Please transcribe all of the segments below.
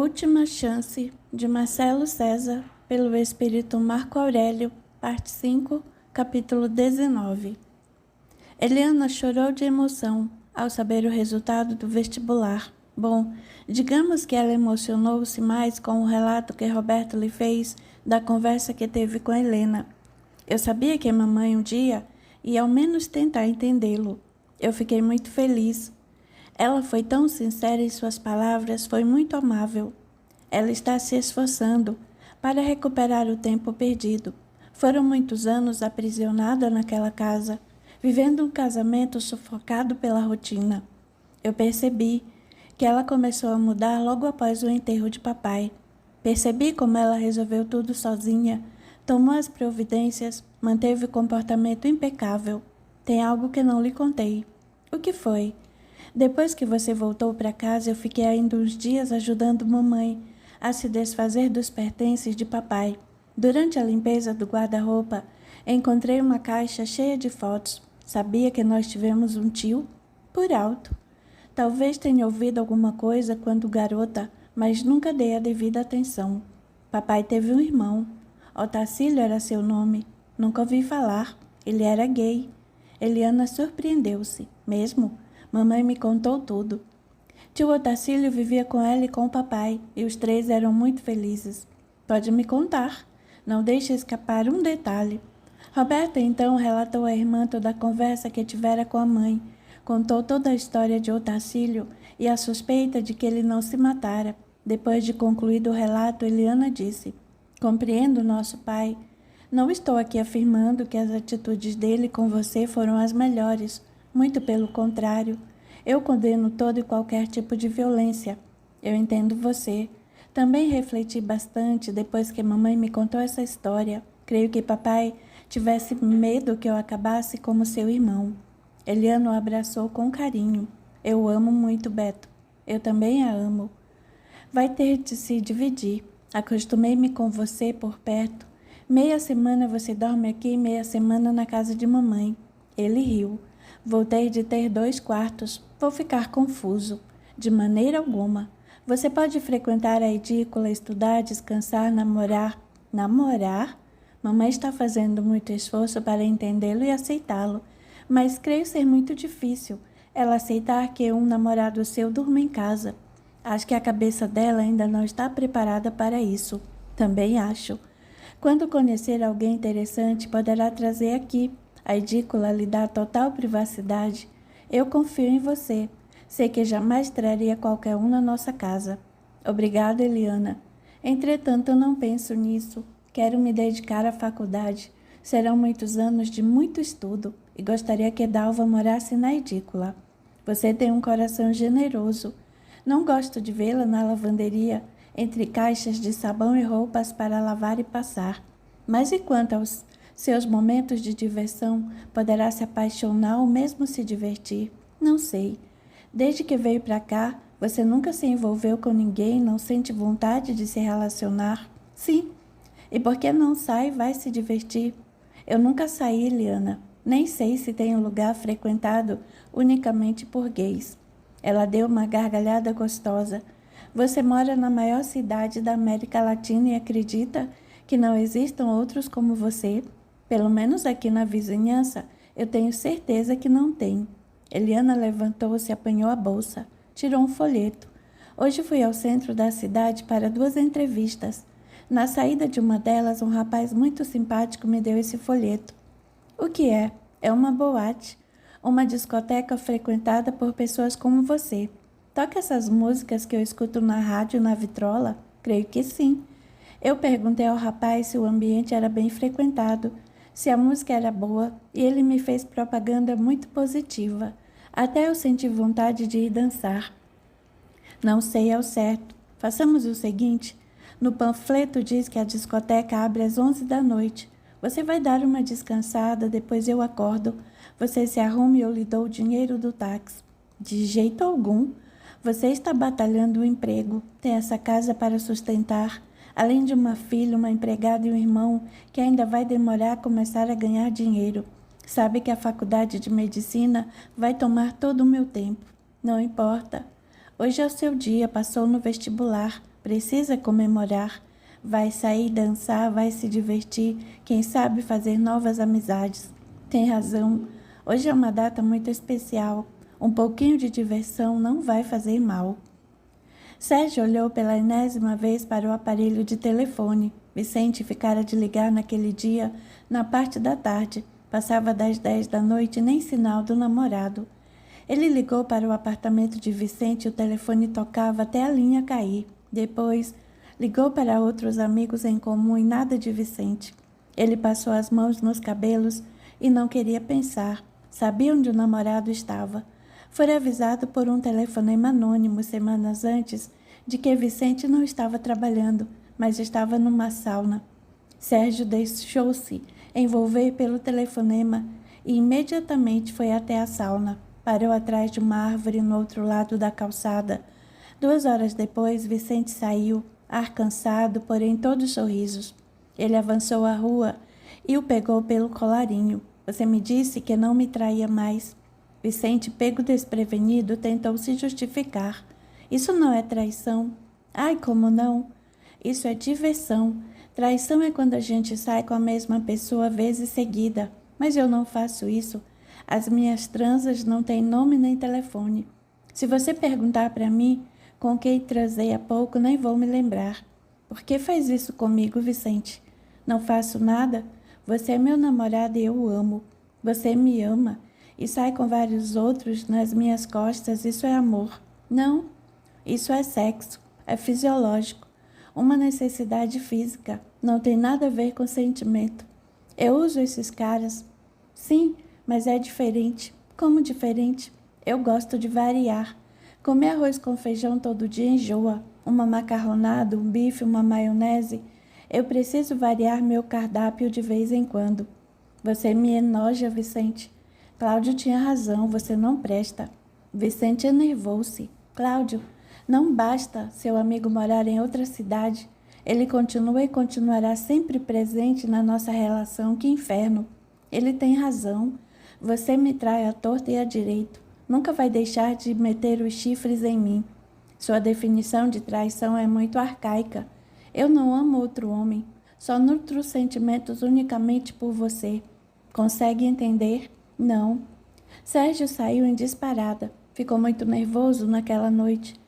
Última Chance, de Marcelo César, pelo Espírito Marco Aurélio, parte 5, capítulo 19. Eliana chorou de emoção ao saber o resultado do vestibular. Bom, digamos que ela emocionou-se mais com o relato que Roberto lhe fez da conversa que teve com Helena. Eu sabia que a mamãe um dia ia ao menos tentar entendê-lo. Eu fiquei muito feliz. Ela foi tão sincera em suas palavras, foi muito amável. Ela está se esforçando para recuperar o tempo perdido. Foram muitos anos aprisionada naquela casa, vivendo um casamento sufocado pela rotina. Eu percebi que ela começou a mudar logo após o enterro de papai. Percebi como ela resolveu tudo sozinha, tomou as providências, manteve o comportamento impecável. Tem algo que não lhe contei. O que foi? Depois que você voltou para casa, eu fiquei ainda uns dias ajudando mamãe a se desfazer dos pertences de papai. Durante a limpeza do guarda-roupa, encontrei uma caixa cheia de fotos. Sabia que nós tivemos um tio? Por alto. Talvez tenha ouvido alguma coisa quando garota, mas nunca dei a devida atenção. Papai teve um irmão. Otacílio era seu nome. Nunca ouvi falar. Ele era gay. Eliana surpreendeu-se. Mesmo? Mamãe me contou tudo. Tio Otacílio vivia com ela e com o papai, e os três eram muito felizes. Pode me contar. Não deixe escapar um detalhe. Roberta então relatou à irmã toda a conversa que tivera com a mãe. Contou toda a história de Otacílio e a suspeita de que ele não se matara. Depois de concluído o relato, Eliana disse: Compreendo nosso pai. Não estou aqui afirmando que as atitudes dele com você foram as melhores. Muito pelo contrário. Eu condeno todo e qualquer tipo de violência. Eu entendo você. Também refleti bastante depois que mamãe me contou essa história. Creio que papai tivesse medo que eu acabasse como seu irmão. Eliana o abraçou com carinho. Eu o amo muito, Beto. Eu também a amo. Vai ter de se dividir. Acostumei-me com você por perto. Meia semana você dorme aqui e meia semana na casa de mamãe. Ele riu. Vou ter de ter 2 quartos. Vou ficar confuso. De maneira alguma. Você pode frequentar a edícula, estudar, descansar, namorar. Namorar? Mamãe está fazendo muito esforço para entendê-lo e aceitá-lo. Mas creio ser muito difícil ela aceitar que um namorado seu durma em casa. Acho que a cabeça dela ainda não está preparada para isso. Também acho. Quando conhecer alguém interessante, poderá trazer aqui. A edícula lhe dá total privacidade. Eu confio em você. Sei que jamais traria qualquer um na nossa casa. Obrigada, Eliana. Entretanto, eu não penso nisso. Quero me dedicar à faculdade. Serão muitos anos de muito estudo e gostaria que Dalva morasse na edícula. Você tem um coração generoso. Não gosto de vê-la na lavanderia, entre caixas de sabão e roupas para lavar e passar. Mas e quanto aos seus momentos de diversão, poderá se apaixonar ou mesmo se divertir? Não sei. Desde que veio para cá, você nunca se envolveu com ninguém, não sente vontade de se relacionar? Sim. E por que não sai e vai se divertir? Eu nunca saí, Eliana. Nem sei se tem um lugar frequentado unicamente por gays. Ela deu uma gargalhada gostosa. Você mora na maior cidade da América Latina e acredita que não existam outros como você? Pelo menos aqui na vizinhança, eu tenho certeza que não tem. Eliana levantou-se e apanhou a bolsa. Tirou um folheto. Hoje fui ao centro da cidade para 2 entrevistas. Na saída de uma delas, um rapaz muito simpático me deu esse folheto. O que é? É uma boate. Uma discoteca frequentada por pessoas como você. Toca essas músicas que eu escuto na rádio na vitrola? Creio que sim. Eu perguntei ao rapaz se o ambiente era bem frequentado, se a música era boa, e ele me fez propaganda muito positiva. Até eu senti vontade de ir dançar. Não sei ao certo. Façamos o seguinte. No panfleto diz que a discoteca abre às 11 da noite. Você vai dar uma descansada, depois eu acordo. Você se arrume e eu lhe dou o dinheiro do táxi. De jeito algum. Você está batalhando um emprego, tem essa casa para sustentar, além de uma filha, uma empregada e um irmão que ainda vai demorar a começar a ganhar dinheiro. Sabe que a faculdade de medicina vai tomar todo o meu tempo. Não importa. Hoje é o seu dia, passou no vestibular, precisa comemorar. Vai sair dançar, vai se divertir, quem sabe fazer novas amizades. Tem razão, hoje é uma data muito especial. Um pouquinho de diversão não vai fazer mal. Sérgio olhou pela enésima vez para o aparelho de telefone. Vicente ficara de ligar naquele dia, na parte da tarde. Passava das 10 da noite, nem sinal do namorado. Ele ligou para o apartamento de Vicente e o telefone tocava até a linha cair. Depois, ligou para outros amigos em comum e nada de Vicente. Ele passou as mãos nos cabelos e não queria pensar. Sabia onde o namorado estava. Fora avisado por um telefonema anônimo semanas antes de que Vicente não estava trabalhando, mas estava numa sauna. Sérgio deixou-se envolver pelo telefonema e imediatamente foi até a sauna. Parou atrás de uma árvore no outro lado da calçada. 2 horas depois, Vicente saiu, ar cansado, porém todos sorrisos. Ele avançou a rua e o pegou pelo colarinho. Você me disse que não me traía mais. Vicente, pego desprevenido, tentou se justificar. Isso não é traição. Ai, como não? Isso é diversão. Traição é quando a gente sai com a mesma pessoa vezes seguida. Mas eu não faço isso. As minhas transas não têm nome nem telefone. Se você perguntar para mim com quem transei há pouco, nem vou me lembrar. Por que faz isso comigo, Vicente? Não faço nada. Você é meu namorado e eu o amo. Você me ama e sai com vários outros nas minhas costas. Isso é amor. Não, isso é sexo. É fisiológico. Uma necessidade física. Não tem nada a ver com sentimento. Eu uso esses caras. Sim, mas é diferente. Como diferente? Eu gosto de variar. Comer arroz com feijão todo dia enjoa. Uma macarronada, um bife, uma maionese. Eu preciso variar meu cardápio de vez em quando. Você me enoja, Vicente. Cláudio tinha razão, você não presta. Vicente enervou-se. Cláudio, não basta seu amigo morar em outra cidade. Ele continua e continuará sempre presente na nossa relação. Que inferno. Ele tem razão. Você me trai à torta e à direito. Nunca vai deixar de meter os chifres em mim. Sua definição de traição é muito arcaica. Eu não amo outro homem. Só nutro sentimentos unicamente por você. Consegue entender? Não. Sérgio saiu em disparada. Ficou muito nervoso naquela noite.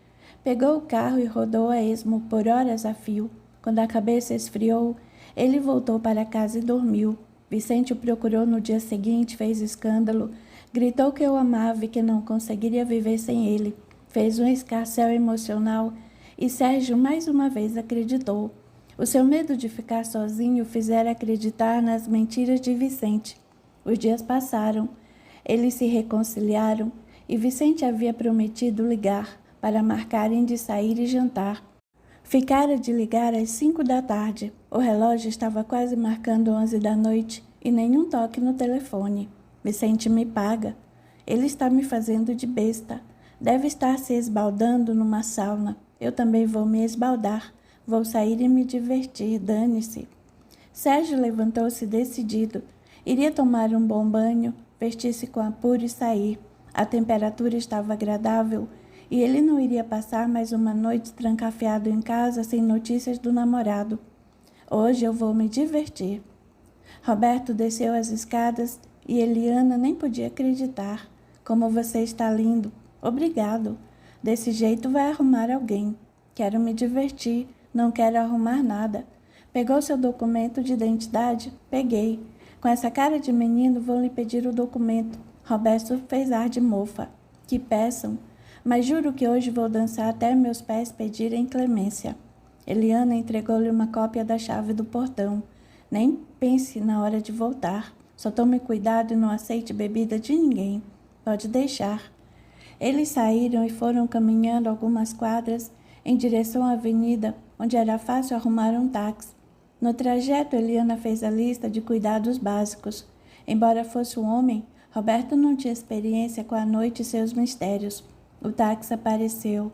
Pegou o carro e rodou a esmo por horas a fio. Quando a cabeça esfriou, ele voltou para casa e dormiu. Vicente o procurou no dia seguinte, fez escândalo, gritou que o amava e que não conseguiria viver sem ele. Fez um escarcéu emocional e Sérgio mais uma vez acreditou. O seu medo de ficar sozinho o fizera acreditar nas mentiras de Vicente. Os dias passaram, eles se reconciliaram e Vicente havia prometido ligar para marcarem de sair e jantar. Ficara de ligar às 5 da tarde. O relógio estava quase marcando 11 da noite e nenhum toque no telefone. Vicente me paga. Ele está me fazendo de besta. Deve estar se esbaldando numa sauna. Eu também vou me esbaldar. Vou sair e me divertir. Dane-se. Sérgio levantou-se decidido. Iria tomar um bom banho, vestir-se com apuro e sair. A temperatura estava agradável e ele não iria passar mais uma noite trancafiado em casa sem notícias do namorado. Hoje eu vou me divertir. Roberto desceu as escadas e Eliana nem podia acreditar. Como você está lindo. Obrigado. Desse jeito vai arrumar alguém. Quero me divertir, não quero arrumar nada. Pegou seu documento de identidade? Peguei. Com essa cara de menino vou lhe pedir o documento. Roberto fez ar de mofa. Que peçam. Mas juro que hoje vou dançar até meus pés pedirem clemência. Eliana entregou-lhe uma cópia da chave do portão. Nem pense na hora de voltar. Só tome cuidado e não aceite bebida de ninguém. Pode deixar. Eles saíram e foram caminhando algumas quadras em direção à avenida, onde era fácil arrumar um táxi. No trajeto, Eliana fez a lista de cuidados básicos. Embora fosse um homem, Roberto não tinha experiência com a noite e seus mistérios. O táxi apareceu.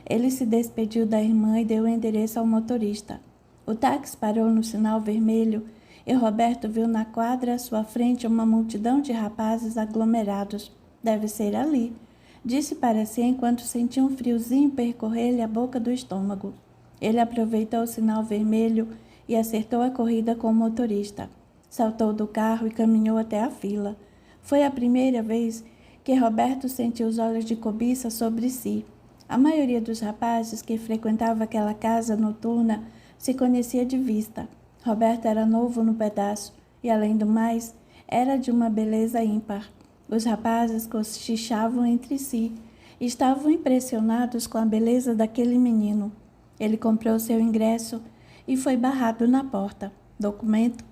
Ele se despediu da irmã e deu o endereço ao motorista. O táxi parou no sinal vermelho e Roberto viu na quadra à sua frente uma multidão de rapazes aglomerados. Deve ser ali. Disse para si enquanto sentia um friozinho percorrer-lhe a boca do estômago. Ele aproveitou o sinal vermelho e acertou a corrida com o motorista. Saltou do carro e caminhou até a fila. Foi a primeira vez que Roberto sentiu os olhos de cobiça sobre si. A maioria dos rapazes que frequentava aquela casa noturna se conhecia de vista. Roberto era novo no pedaço e, além do mais, era de uma beleza ímpar. Os rapazes cochichavam entre si e estavam impressionados com a beleza daquele menino. Ele comprou seu ingresso e foi barrado na porta. Documento?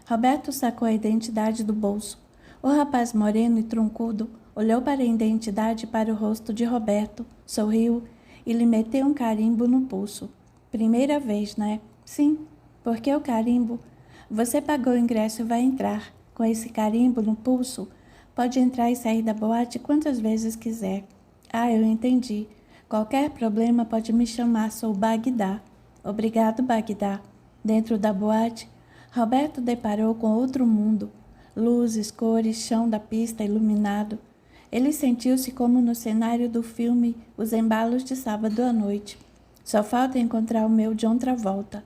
Roberto sacou a identidade do bolso. O rapaz moreno e troncudo olhou para a identidade e para o rosto de Roberto, sorriu e lhe meteu um carimbo no pulso. Primeira vez, né? Sim. Por que o carimbo? Você pagou o ingresso e vai entrar. Com esse carimbo no pulso, pode entrar e sair da boate quantas vezes quiser. Ah, eu entendi. Qualquer problema pode me chamar, sou Bagdá. Obrigado, Bagdá. Dentro da boate, Roberto deparou com outro mundo. Luzes, cores, chão da pista iluminado. Ele sentiu-se como no cenário do filme Os Embalos de Sábado à Noite. Só falta encontrar o meu John Travolta.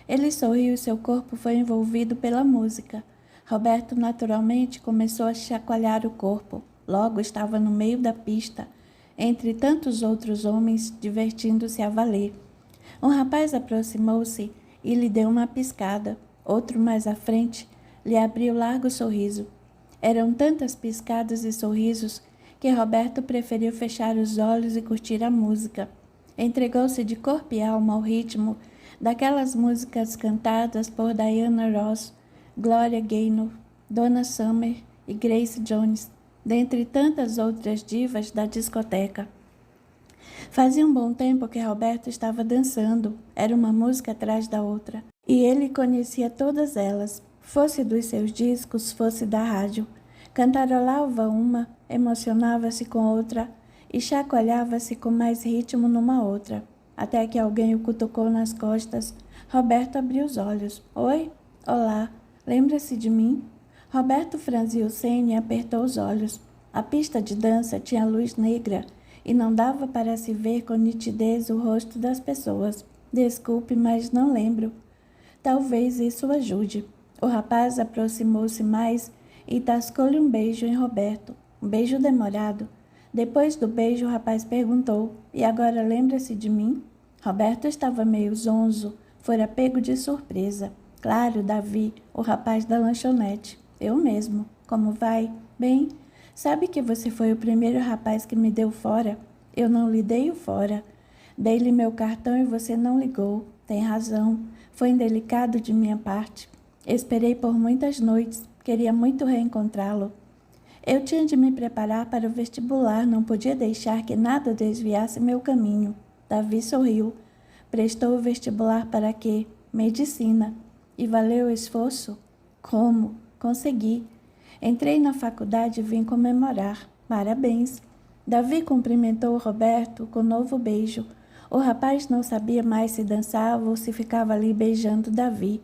Ele sorriu e seu corpo foi envolvido pela música. Roberto naturalmente começou a chacoalhar o corpo. Logo estava no meio da pista, entre tantos outros homens, divertindo-se a valer. Um rapaz aproximou-se e lhe deu uma piscada. Outro mais à frente lhe abriu largo sorriso. Eram tantas piscadas e sorrisos que Roberto preferiu fechar os olhos e curtir a música. Entregou-se de corpo e alma ao ritmo daquelas músicas cantadas por Diana Ross, Gloria Gaynor, Donna Summer e Grace Jones, dentre tantas outras divas da discoteca. Fazia um bom tempo que Roberto estava dançando, era uma música atrás da outra, e ele conhecia todas elas, fosse dos seus discos, fosse da rádio. Cantarolava uma, emocionava-se com outra e chacoalhava-se com mais ritmo numa outra, até que alguém o cutucou nas costas. Roberto abriu os olhos. Oi? Olá. Lembra-se de mim? Roberto franziu o senho e apertou os olhos. A pista de dança tinha luz negra e não dava para se ver com nitidez o rosto das pessoas. Desculpe, mas não lembro. Talvez isso ajude. O rapaz aproximou-se mais e tascou-lhe um beijo em Roberto. Um beijo demorado. Depois do beijo, o rapaz perguntou, e agora lembra-se de mim? Roberto estava meio zonzo, fora pego de surpresa. Claro, Davi, o rapaz da lanchonete. Eu mesmo. Como vai? Bem, sabe que você foi o primeiro rapaz que me deu fora? Eu não lhe dei o fora. Dei-lhe meu cartão e você não ligou. Tem razão. Foi indelicado de minha parte. Esperei por muitas noites. Queria muito reencontrá-lo. Eu tinha de me preparar para o vestibular. Não podia deixar que nada desviasse meu caminho. Davi sorriu. Prestou o vestibular para quê? Medicina. E valeu o esforço? Como? Consegui. Entrei na faculdade e vim comemorar. Parabéns. Davi cumprimentou o Roberto com um novo beijo. O rapaz não sabia mais se dançava ou se ficava ali beijando Davi.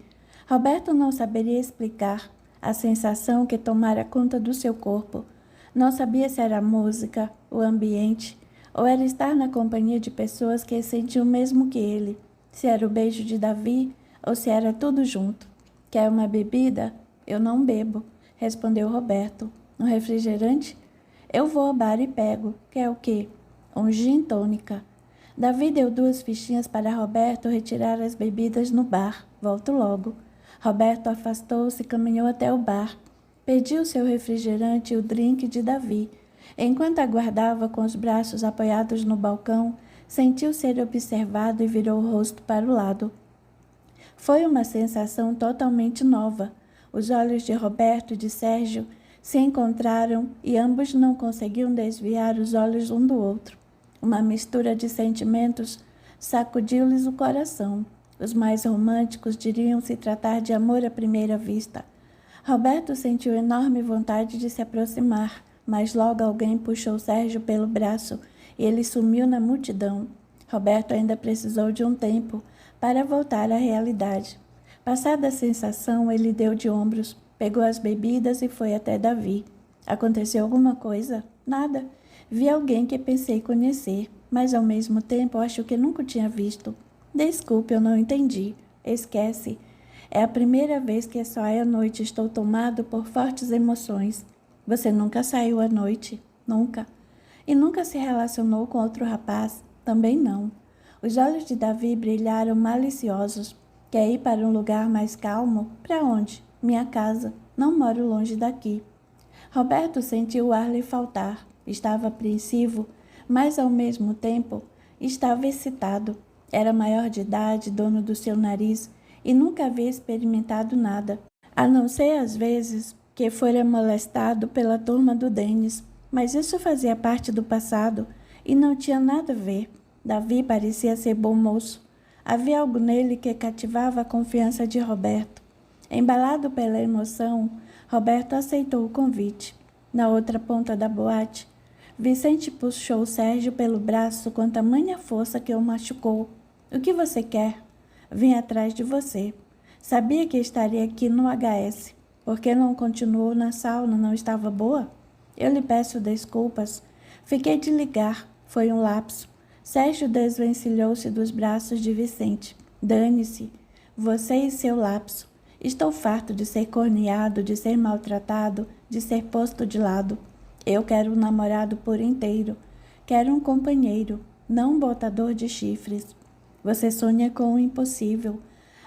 Roberto não saberia explicar a sensação que tomara conta do seu corpo. Não sabia se era a música, o ambiente, ou era estar na companhia de pessoas que sentiam o mesmo que ele, se era o beijo de Davi ou se era tudo junto. Quer uma bebida? Eu não bebo, respondeu Roberto. Um refrigerante? Eu vou ao bar e pego. Quer o quê? Um gin tônica. Davi deu 2 fichinhas para Roberto retirar as bebidas no bar. Volto logo. Roberto afastou-se e caminhou até o bar. Pediu seu refrigerante e o drink de Davi. Enquanto aguardava com os braços apoiados no balcão, sentiu ser observado e virou o rosto para o lado. Foi uma sensação totalmente nova. Os olhos de Roberto e de Sérgio se encontraram e ambos não conseguiam desviar os olhos um do outro. Uma mistura de sentimentos sacudiu-lhes o coração. Os mais românticos diriam se tratar de amor à primeira vista. Roberto sentiu enorme vontade de se aproximar, mas logo alguém puxou Sérgio pelo braço e ele sumiu na multidão. Roberto ainda precisou de um tempo para voltar à realidade. Passada a sensação, ele deu de ombros, pegou as bebidas e foi até Davi. Aconteceu alguma coisa? Nada. Vi alguém que pensei conhecer, mas ao mesmo tempo acho que nunca o tinha visto. Desculpe, eu não entendi. Esquece. É a primeira vez que só à noite estou tomado por fortes emoções. Você nunca saiu à noite? Nunca. E nunca se relacionou com outro rapaz? Também não. Os olhos de Davi brilharam maliciosos. Quer ir para um lugar mais calmo? Para onde? Minha casa. Não moro longe daqui. Roberto sentiu o ar lhe faltar. Estava apreensivo, mas ao mesmo tempo estava excitado. Era maior de idade, dono do seu nariz, e nunca havia experimentado nada, a não ser às vezes que fora molestado pela turma do Denis. Mas isso fazia parte do passado e não tinha nada a ver. Davi parecia ser bom moço. Havia algo nele que cativava a confiança de Roberto. Embalado pela emoção, Roberto aceitou o convite. Na outra ponta da boate, Vicente puxou Sérgio pelo braço com tamanha força que o machucou. O que você quer? Vim atrás de você. Sabia que estaria aqui no HS. Por que não continuou na sauna? Não estava boa? Eu lhe peço desculpas. Fiquei de ligar. Foi um lapso. Sérgio desvencilhou-se dos braços de Vicente. Dane-se. Você e seu lapso. Estou farto de ser corneado, de ser maltratado, de ser posto de lado. Eu quero um namorado por inteiro. Quero um companheiro, não um botador de chifres. Você sonha com o impossível.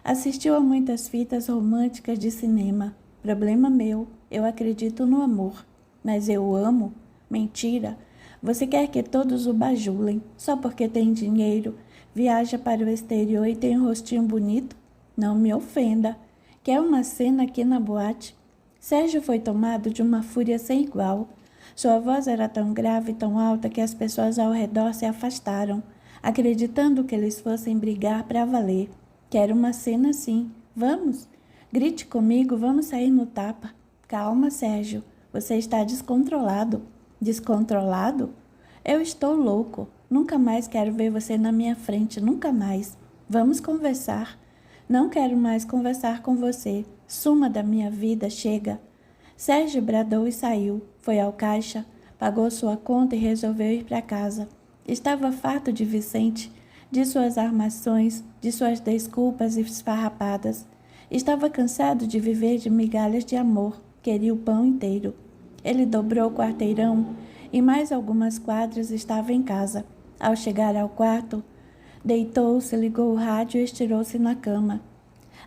Assistiu a muitas fitas românticas de cinema. Problema meu. Eu acredito no amor. Mas eu o amo? Mentira. Você quer que todos o bajulem, só porque tem dinheiro, viaja para o exterior e tem um rostinho bonito? Não me ofenda. Quer uma cena aqui na boate? Sérgio foi tomado de uma fúria sem igual. Sua voz era tão grave e tão alta que as pessoas ao redor se afastaram, acreditando que eles fossem brigar para valer. Quero uma cena sim. Vamos? Grite comigo, vamos sair no tapa. Calma, Sérgio. Você está descontrolado. Descontrolado? Eu estou louco. Nunca mais quero ver você na minha frente, nunca mais. Vamos conversar. Não quero mais conversar com você. Suma da minha vida, chega. Sérgio bradou e saiu. Foi ao caixa, pagou sua conta e resolveu ir para casa. Estava farto de Vicente, de suas armações, de suas desculpas e esfarrapadas. Estava cansado de viver de migalhas de amor. Queria o pão inteiro. Ele dobrou o quarteirão e mais algumas quadras estava em casa. Ao chegar ao quarto, deitou-se, ligou o rádio e estirou-se na cama.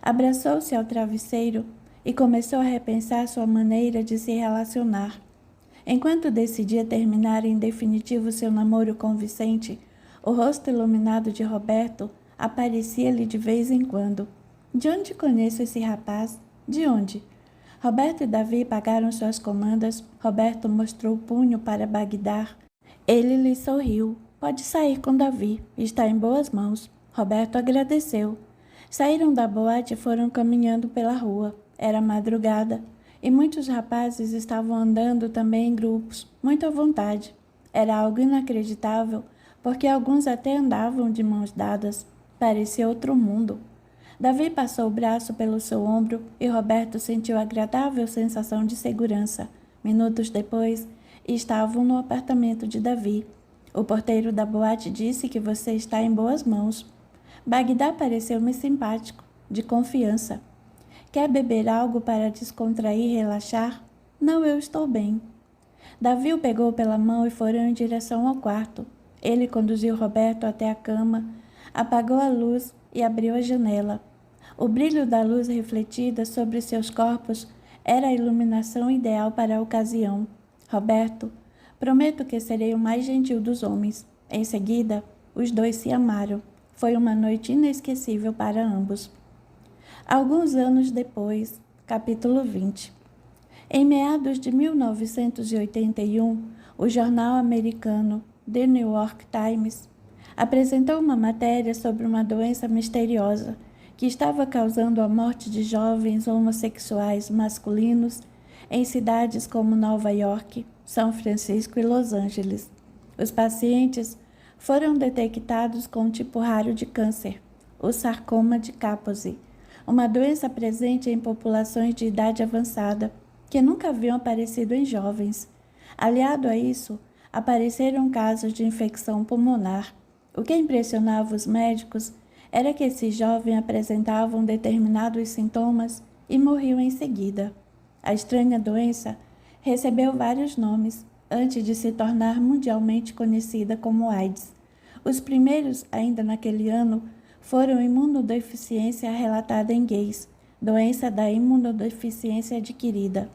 Abraçou-se ao travesseiro e começou a repensar sua maneira de se relacionar. Enquanto decidia terminar em definitivo seu namoro com Vicente, o rosto iluminado de Roberto aparecia-lhe de vez em quando. De onde conheço esse rapaz? De onde? Roberto e Davi pagaram suas comandas. Roberto mostrou o punho para Bagdá. Ele lhe sorriu. Pode sair com Davi. Está em boas mãos. Roberto agradeceu. Saíram da boate e foram caminhando pela rua. Era madrugada e muitos rapazes estavam andando também em grupos, muito à vontade. Era algo inacreditável, porque alguns até andavam de mãos dadas. Parecia outro mundo. Davi passou o braço pelo seu ombro e Roberto sentiu a agradável sensação de segurança. Minutos depois, estavam no apartamento de Davi. O porteiro da boate disse que você está em boas mãos. Bagdá pareceu-me simpático, de confiança. Quer beber algo para descontrair e relaxar? Não, eu estou bem. Davi o pegou pela mão e foram em direção ao quarto. Ele conduziu Roberto até a cama, apagou a luz e abriu a janela. O brilho da luz refletida sobre seus corpos era a iluminação ideal para a ocasião. Roberto, prometo que serei o mais gentil dos homens. Em seguida, os dois se amaram. Foi uma noite inesquecível para ambos. Alguns anos depois, capítulo 20. Em meados de 1981, o jornal americano The New York Times apresentou uma matéria sobre uma doença misteriosa que estava causando a morte de jovens homossexuais masculinos em cidades como Nova York, São Francisco e Los Angeles. Os pacientes foram detectados com um tipo raro de câncer, o sarcoma de Kaposi, uma doença presente em populações de idade avançada, que nunca haviam aparecido em jovens. Aliado a isso, apareceram casos de infecção pulmonar. O que impressionava os médicos era que esses jovens apresentavam determinados sintomas e morriam em seguida. A estranha doença recebeu vários nomes antes de se tornar mundialmente conhecida como AIDS. Os primeiros, ainda naquele ano, foram imunodeficiência relatada em gays, doença da imunodeficiência adquirida,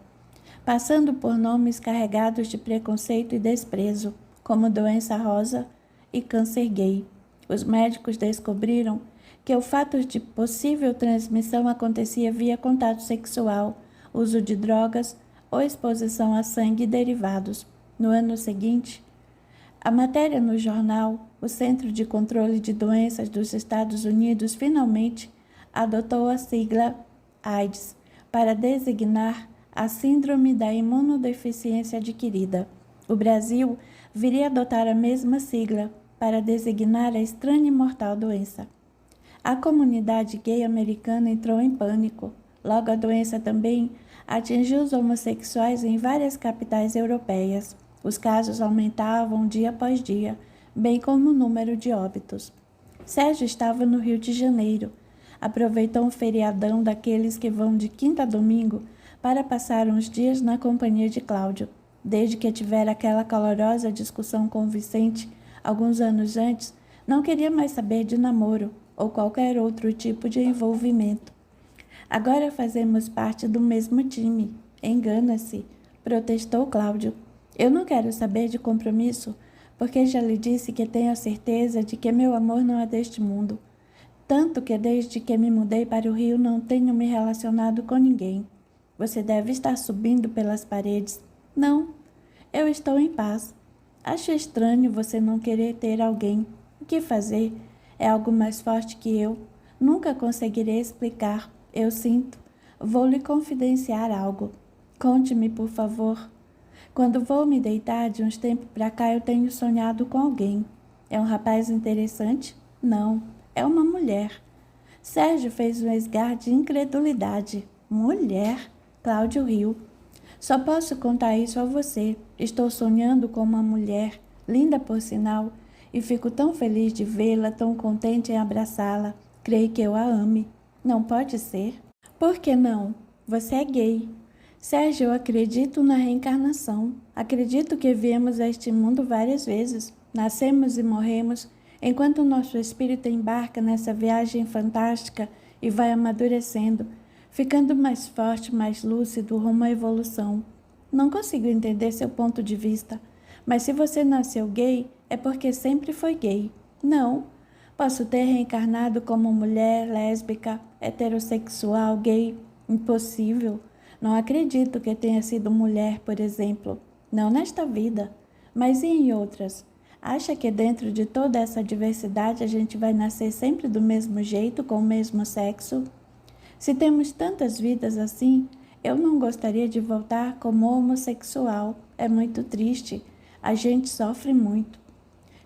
passando por nomes carregados de preconceito e desprezo, como doença rosa e câncer gay. Os médicos descobriram que o fato de possível transmissão acontecia via contato sexual, uso de drogas ou exposição a sangue e derivados. No ano seguinte, a matéria no jornal, o Centro de Controle de Doenças dos Estados Unidos finalmente adotou a sigla AIDS para designar a síndrome da imunodeficiência adquirida. O Brasil viria adotar a mesma sigla para designar a estranha e mortal doença. A comunidade gay americana entrou em pânico. Logo, a doença também atingiu os homossexuais em várias capitais europeias. Os casos aumentavam dia após dia, bem como o número de óbitos. Sérgio estava no Rio de Janeiro. Aproveitou um feriadão daqueles que vão de quinta a domingo para passar uns dias na companhia de Cláudio. Desde que tivera aquela calorosa discussão com Vicente, alguns anos antes, não queria mais saber de namoro ou qualquer outro tipo de envolvimento. Agora fazemos parte do mesmo time. Engana-se, protestou Cláudio. Eu não quero saber de compromisso, porque já lhe disse que tenho a certeza de que meu amor não é deste mundo. Tanto que desde que me mudei para o Rio não tenho me relacionado com ninguém. Você deve estar subindo pelas paredes. Não, eu estou em paz. Acho estranho você não querer ter alguém. O que fazer? É algo mais forte que eu. Nunca conseguirei explicar. Eu sinto. Vou lhe confidenciar algo. Conte-me, por favor. Quando vou me deitar de uns tempos para cá, eu tenho sonhado com alguém. É um rapaz interessante? Não, é uma mulher. Sérgio fez um esgar de incredulidade. Mulher? Cláudio riu. Só posso contar isso a você. Estou sonhando com uma mulher, linda por sinal, e fico tão feliz de vê-la, tão contente em abraçá-la. Creio que eu a ame. Não pode ser? Por que não? Você é gay. Sérgio, eu acredito na reencarnação. Acredito que viemos a este mundo várias vezes. Nascemos e morremos, enquanto o nosso espírito embarca nessa viagem fantástica e vai amadurecendo, ficando mais forte, mais lúcido rumo à evolução. Não consigo entender seu ponto de vista, mas se você nasceu gay, é porque sempre foi gay. Não, posso ter reencarnado como mulher, lésbica, heterossexual, gay. Impossível. Não acredito que tenha sido mulher, por exemplo. Não nesta vida, mas e em outras? Acha que dentro de toda essa diversidade a gente vai nascer sempre do mesmo jeito, com o mesmo sexo? Se temos tantas vidas assim, eu não gostaria de voltar como homossexual. É muito triste. A gente sofre muito.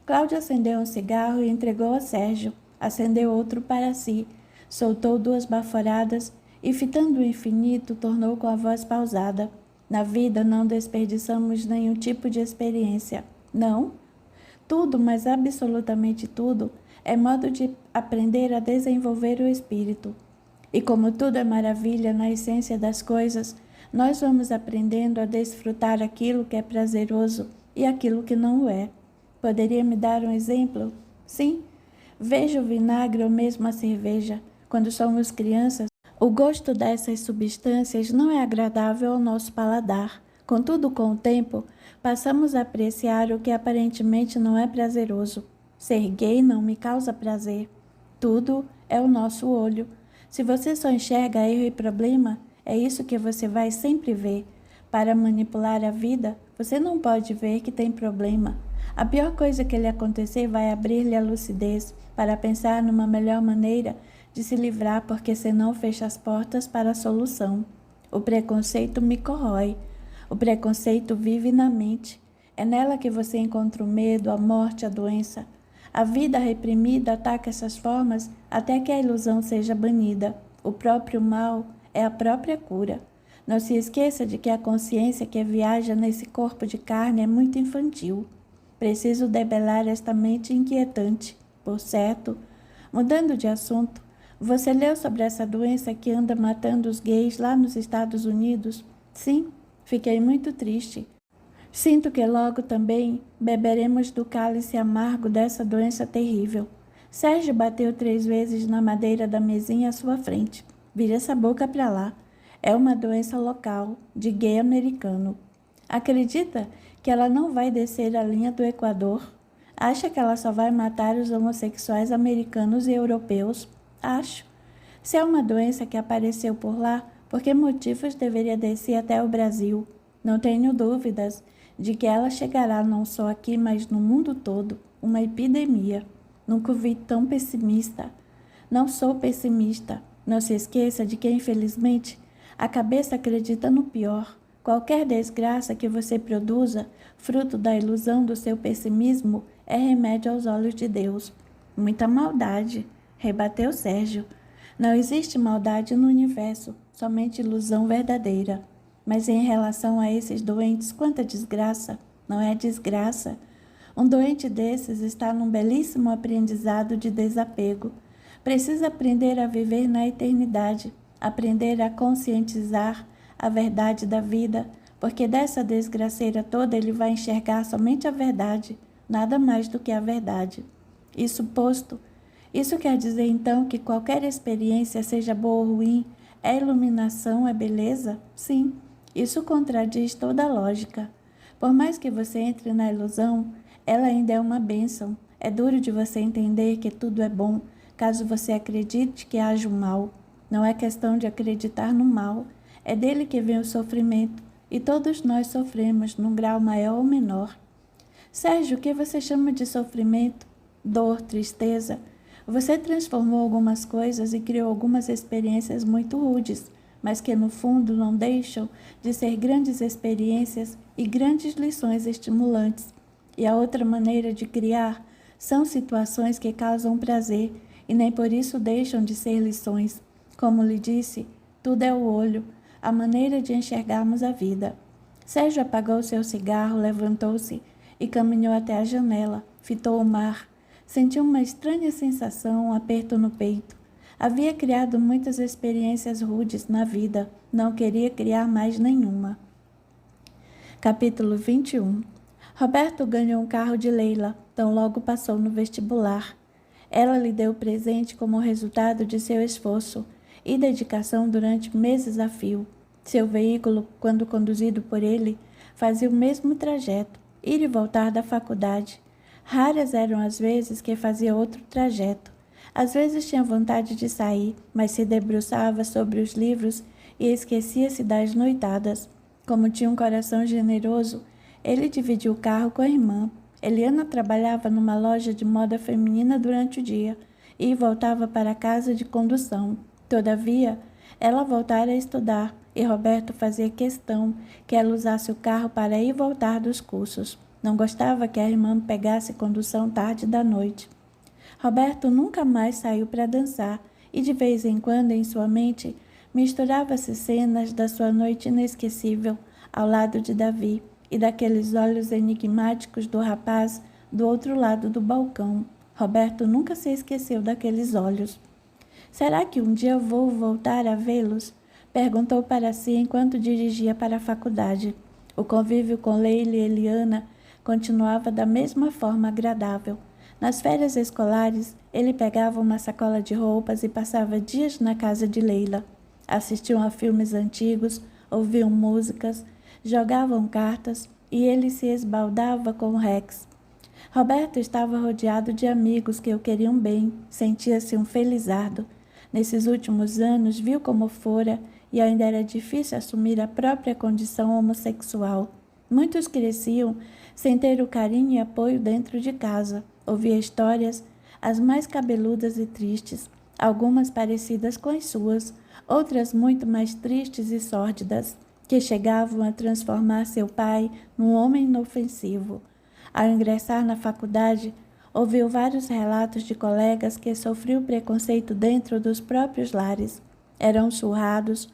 Cláudio acendeu um cigarro e entregou a Sérgio. Acendeu outro para si. Soltou 2 baforadas e, fitando o infinito, tornou com a voz pausada. Na vida não desperdiçamos nenhum tipo de experiência. Não? Tudo, mas absolutamente tudo, é modo de aprender a desenvolver o espírito. E como tudo é maravilha na essência das coisas, nós vamos aprendendo a desfrutar aquilo que é prazeroso e aquilo que não o é. Poderia me dar um exemplo? Sim. Veja o vinagre ou mesmo a cerveja. Quando somos crianças, o gosto dessas substâncias não é agradável ao nosso paladar. Contudo, com o tempo, passamos a apreciar o que aparentemente não é prazeroso. Ser gay não me causa prazer. Tudo é o nosso olho. Se você só enxerga erro e problema, é isso que você vai sempre ver. Para manipular a vida, você não pode ver que tem problema. A pior coisa que lhe acontecer vai abrir-lhe a lucidez para pensar numa melhor maneira de se livrar, porque senão fecha as portas para a solução. O preconceito me corrói. O preconceito vive na mente. É nela que você encontra o medo, a morte, a doença. A vida reprimida ataca essas formas até que a ilusão seja banida. O próprio mal é a própria cura. Não se esqueça de que a consciência que viaja nesse corpo de carne é muito infantil. Preciso debelar esta mente inquietante. Por certo, mudando de assunto, você leu sobre essa doença que anda matando os gays lá nos Estados Unidos? Sim, fiquei muito triste. Sinto que logo também beberemos do cálice amargo dessa doença terrível. Sérgio bateu 3 vezes na madeira da mesinha à sua frente. Vira essa boca para lá. É uma doença local, de gay americano. Acredita que ela não vai descer a linha do Equador? Acha que ela só vai matar os homossexuais americanos e europeus? Acho. Se é uma doença que apareceu por lá, por que motivos deveria descer até o Brasil? Não tenho dúvidas de que ela chegará não só aqui, mas no mundo todo, uma epidemia. Nunca vi tão pessimista. Não sou pessimista. Não se esqueça de que, infelizmente, a cabeça acredita no pior. Qualquer desgraça que você produza, fruto da ilusão do seu pessimismo, é remédio aos olhos de Deus. Muita maldade, rebateu Sérgio. Não existe maldade no universo, somente ilusão verdadeira. Mas em relação a esses doentes, quanta desgraça! Não é desgraça? Um doente desses está num belíssimo aprendizado de desapego. Precisa aprender a viver na eternidade, aprender a conscientizar a verdade da vida, porque dessa desgraceira toda ele vai enxergar somente a verdade, nada mais do que a verdade. Isso posto, isso quer dizer então que qualquer experiência, seja boa ou ruim, é iluminação, é beleza? Sim, isso contradiz toda a lógica. Por mais que você entre na ilusão, ela ainda é uma bênção. É duro de você entender que tudo é bom, caso você acredite que haja o mal. Não é questão de acreditar no mal, é dele que vem o sofrimento, e todos nós sofremos, num grau maior ou menor. Sérgio, o que você chama de sofrimento? Dor, tristeza? Você transformou algumas coisas e criou algumas experiências muito rudes, mas que no fundo não deixam de ser grandes experiências e grandes lições estimulantes. E a outra maneira de criar são situações que causam prazer e nem por isso deixam de ser lições. Como lhe disse, tudo é o olho, a maneira de enxergarmos a vida. Sérgio apagou seu cigarro, levantou-se e caminhou até a janela, fitou o mar. Sentiu uma estranha sensação, um aperto no peito. Havia criado muitas experiências rudes na vida, não queria criar mais nenhuma. Capítulo 21. Roberto ganhou um carro de Leila, tão logo passou no vestibular. Ela lhe deu o presente como resultado de seu esforço e dedicação durante meses a fio. Seu veículo, quando conduzido por ele, fazia o mesmo trajeto, ir e voltar da faculdade. Raras eram as vezes que fazia outro trajeto. Às vezes tinha vontade de sair, mas se debruçava sobre os livros e esquecia-se das noitadas. Como tinha um coração generoso, ele dividiu o carro com a irmã. Eliana trabalhava numa loja de moda feminina durante o dia e voltava para casa de condução. Todavia, ela voltara a estudar e Roberto fazia questão que ela usasse o carro para ir e voltar dos cursos. Não gostava que a irmã pegasse condução tarde da noite. Roberto nunca mais saiu para dançar e de vez em quando em sua mente misturava-se cenas da sua noite inesquecível ao lado de Davi e daqueles olhos enigmáticos do rapaz do outro lado do balcão. Roberto nunca se esqueceu daqueles olhos. Será que um dia vou voltar a vê-los? Perguntou para si enquanto dirigia para a faculdade. O convívio com Leila e Eliana continuava da mesma forma agradável. Nas férias escolares, ele pegava uma sacola de roupas e passava dias na casa de Leila. Assistiam a filmes antigos, ouviam músicas, jogavam cartas e ele se esbaldava com Rex. Roberto estava rodeado de amigos que o queriam bem, sentia-se um felizardo. Nesses últimos anos, viu como fora e ainda era difícil assumir a própria condição homossexual. Muitos cresciam sem ter o carinho e apoio dentro de casa. Ouvia histórias, as mais cabeludas e tristes, algumas parecidas com as suas, outras muito mais tristes e sórdidas, que chegavam a transformar seu pai num homem inofensivo. Ao ingressar na faculdade, ouviu vários relatos de colegas que sofriam preconceito dentro dos próprios lares. Eram surrados,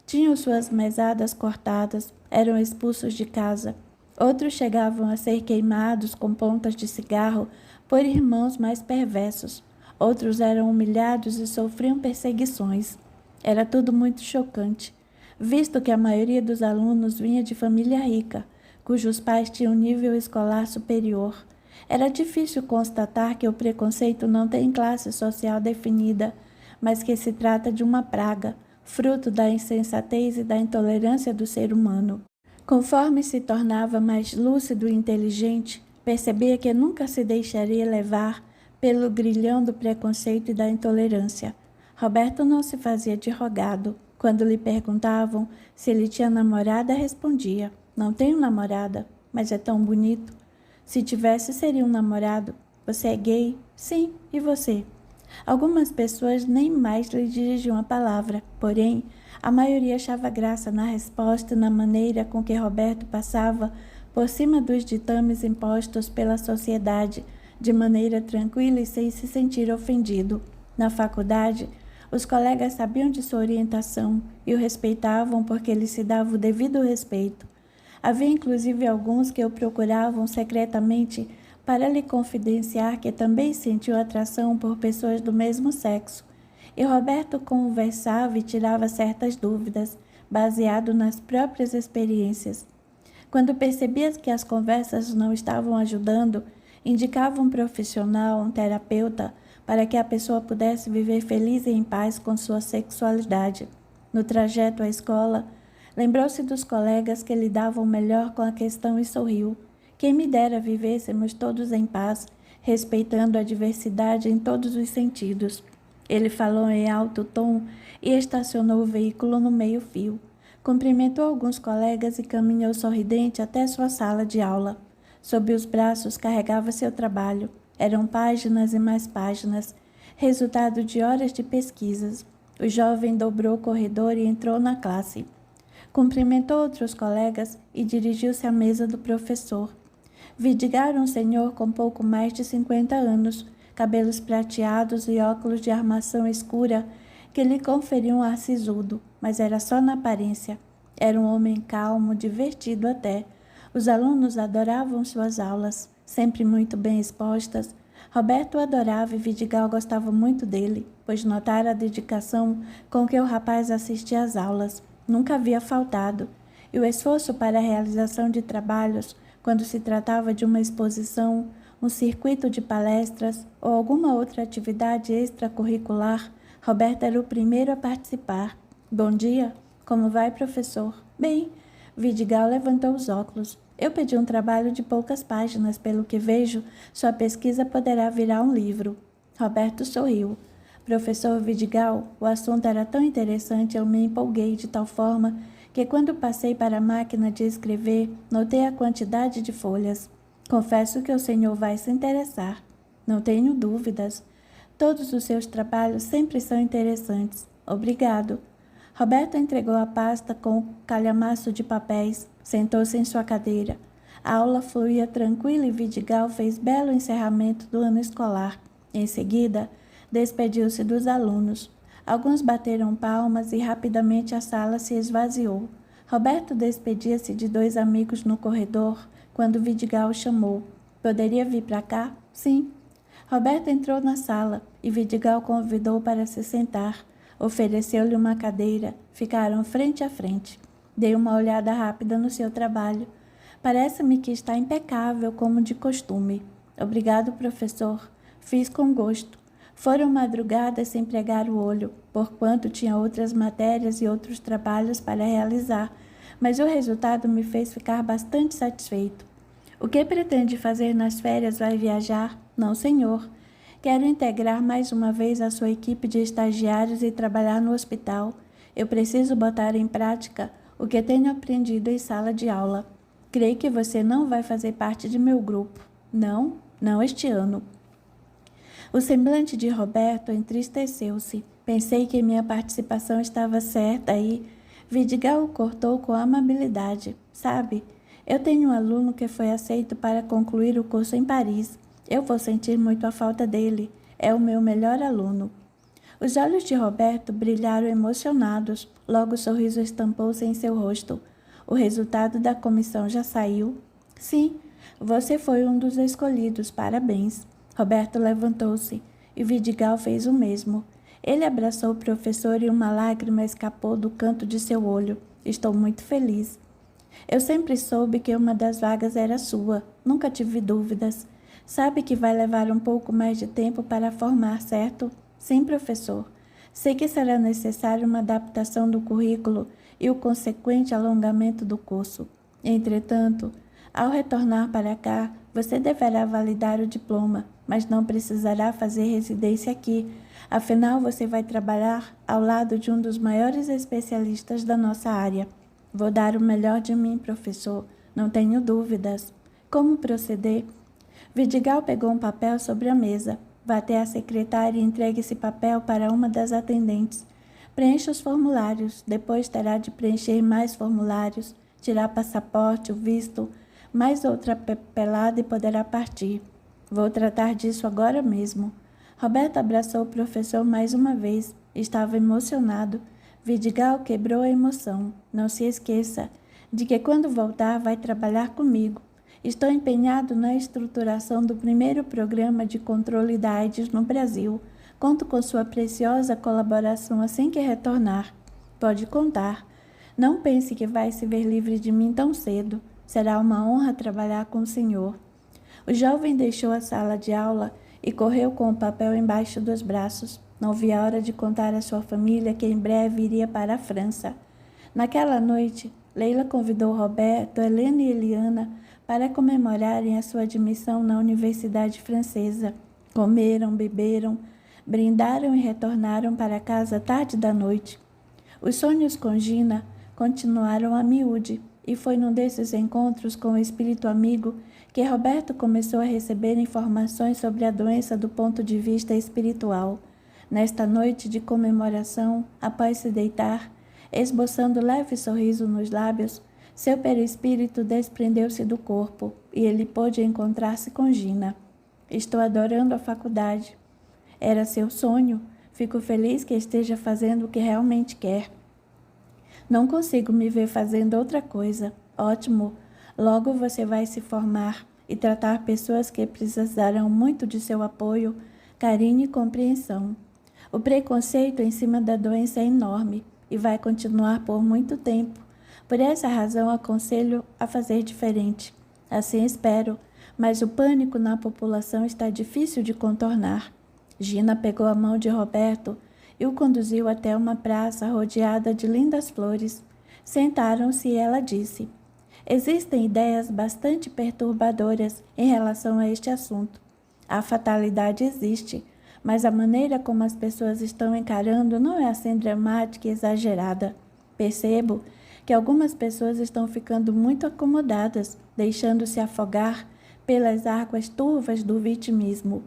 tinham suas mesadas cortadas, eram expulsos de casa. Outros chegavam a ser queimados com pontas de cigarro por irmãos mais perversos. Outros eram humilhados e sofriam perseguições. Era tudo muito chocante, visto que a maioria dos alunos vinha de família rica, cujos pais tinham nível escolar superior. Era difícil constatar que o preconceito não tem classe social definida, mas que se trata de uma praga, fruto da insensatez e da intolerância do ser humano. Conforme se tornava mais lúcido e inteligente, percebia que nunca se deixaria levar pelo grilhão do preconceito e da intolerância. Roberto não se fazia de rogado. Quando lhe perguntavam se ele tinha namorada, respondia: "Não tenho namorada, mas é tão bonito. Se tivesse, seria um namorado. Você é gay?" "Sim, e você?" Algumas pessoas nem mais lhe dirigiam a palavra, porém, a maioria achava graça na resposta e na maneira com que Roberto passava por cima dos ditames impostos pela sociedade, de maneira tranquila e sem se sentir ofendido. Na faculdade, os colegas sabiam de sua orientação e o respeitavam porque ele se dava o devido respeito. Havia inclusive alguns que o procuravam secretamente para lhe confidenciar que também sentiu atração por pessoas do mesmo sexo. E Roberto conversava e tirava certas dúvidas, baseado nas próprias experiências. Quando percebia que as conversas não estavam ajudando, indicava um profissional, um terapeuta, para que a pessoa pudesse viver feliz e em paz com sua sexualidade. No trajeto à escola, lembrou-se dos colegas que lidavam melhor com a questão e sorriu. Quem me dera vivêssemos todos em paz, respeitando a diversidade em todos os sentidos. Ele falou em alto tom e estacionou o veículo no meio-fio. Cumprimentou alguns colegas e caminhou sorridente até sua sala de aula. Sob os braços carregava seu trabalho. Eram páginas e mais páginas, resultado de horas de pesquisas. O jovem dobrou o corredor e entrou na classe. Cumprimentou outros colegas e dirigiu-se à mesa do professor. Vidigal era um senhor com pouco mais de 50 anos, cabelos prateados e óculos de armação escura que lhe conferiam um ar sisudo, mas era só na aparência. Era um homem calmo, divertido até. Os alunos adoravam suas aulas, sempre muito bem expostas. Roberto o adorava e Vidigal gostava muito dele, pois notara a dedicação com que o rapaz assistia às aulas. Nunca havia faltado, e o esforço para a realização de trabalhos, quando se tratava de uma exposição, um circuito de palestras ou alguma outra atividade extracurricular, Roberto era o primeiro a participar. "Bom dia. Como vai, professor?" "Bem." Vidigal levantou os óculos. "Eu pedi um trabalho de poucas páginas, pelo que vejo, sua pesquisa poderá virar um livro." Roberto sorriu. "Professor Vidigal, o assunto era tão interessante, eu me empolguei de tal forma que quando passei para a máquina de escrever, notei a quantidade de folhas. Confesso que o senhor vai se interessar." "Não tenho dúvidas. Todos os seus trabalhos sempre são interessantes." "Obrigado." Roberto entregou a pasta com o calhamaço de papéis. Sentou-se em sua cadeira. A aula fluía tranquila e Vidigal fez belo encerramento do ano escolar. Em seguida, despediu-se dos alunos. Alguns bateram palmas e rapidamente a sala se esvaziou. Roberto despedia-se de dois amigos no corredor quando Vidigal o chamou. "Poderia vir para cá?" "Sim." Roberto entrou na sala e Vidigal o convidou para se sentar. Ofereceu-lhe uma cadeira. Ficaram frente a frente. Dei uma olhada rápida no seu trabalho. "Parece-me que está impecável, como de costume." "Obrigado, professor. Fiz com gosto." Foram madrugadas sem pregar o olho, porquanto tinha outras matérias e outros trabalhos para realizar, mas o resultado me fez ficar bastante satisfeito. "O que pretende fazer nas férias? Vai viajar?" "Não, senhor. Quero integrar mais uma vez a sua equipe de estagiários e trabalhar no hospital. Eu preciso botar em prática o que tenho aprendido em sala de aula. Creio que você não vai fazer parte de meu grupo." "Não, não este ano." O semblante de Roberto entristeceu-se. Pensei que minha participação estava certa e Vidigal o cortou com amabilidade. "Sabe, eu tenho um aluno que foi aceito para concluir o curso em Paris. Eu vou sentir muito a falta dele. É o meu melhor aluno." Os olhos de Roberto brilharam emocionados. Logo o sorriso estampou-se em seu rosto. "O resultado da comissão já saiu?" Sim, você foi um dos escolhidos, parabéns. Roberto levantou-se e Vidigal fez o mesmo. Ele abraçou o professor e uma lágrima escapou do canto de seu olho. Estou muito feliz. Eu sempre soube que uma das vagas era sua, nunca tive dúvidas. Sabe que vai levar um pouco mais de tempo para formar, certo? Sim, professor. Sei que será necessária uma adaptação do currículo e o consequente alongamento do curso. Entretanto, ao retornar para cá, você deverá validar o diploma, mas não precisará fazer residência aqui. Afinal, você vai trabalhar ao lado de um dos maiores especialistas da nossa área. Vou dar o melhor de mim, professor. Não tenho dúvidas. Como proceder? Vidigal pegou um papel sobre a mesa. Vá até a secretária e entregue esse papel para uma das atendentes. Preencha os formulários. Depois terá de preencher mais formulários, tirar passaporte, o visto, mais outra papelada e poderá partir. Vou tratar disso agora mesmo. Roberto abraçou o professor mais uma vez. Estava emocionado. Vidigal quebrou a emoção. Não se esqueça de que quando voltar vai trabalhar comigo. Estou empenhado na estruturação do primeiro programa de controle da AIDS no Brasil. Conto com sua preciosa colaboração assim que retornar. Pode contar. Não pense que vai se ver livre de mim tão cedo. Será uma honra trabalhar com o senhor. O jovem deixou a sala de aula e correu com o papel embaixo dos braços. Não via a hora de contar à sua família que em breve iria para a França. Naquela noite, Leila convidou Roberto, Helena e Eliana para comemorarem a sua admissão na Universidade Francesa. Comeram, beberam, brindaram e retornaram para casa tarde da noite. Os sonhos com Gina continuaram a miúde, e foi num desses encontros com o espírito amigo que Roberto começou a receber informações sobre a doença do ponto de vista espiritual. Nesta noite de comemoração, após se deitar, esboçando leve sorriso nos lábios, seu perispírito desprendeu-se do corpo e ele pôde encontrar-se com Gina. Estou adorando a faculdade. Era seu sonho. Fico feliz que esteja fazendo o que realmente quer. Não consigo me ver fazendo outra coisa. Ótimo. Logo você vai se formar e tratar pessoas que precisarão muito de seu apoio, carinho e compreensão. O preconceito em cima da doença é enorme e vai continuar por muito tempo. Por essa razão, aconselho a fazer diferente. Assim espero, mas o pânico na população está difícil de contornar. Gina pegou a mão de Roberto e o conduziu até uma praça rodeada de lindas flores. Sentaram-se e ela disse: existem ideias bastante perturbadoras em relação a este assunto. A fatalidade existe, mas a maneira como as pessoas estão encarando não é assim dramática e exagerada. Percebo que algumas pessoas estão ficando muito acomodadas, deixando-se afogar pelas águas turvas do vitimismo.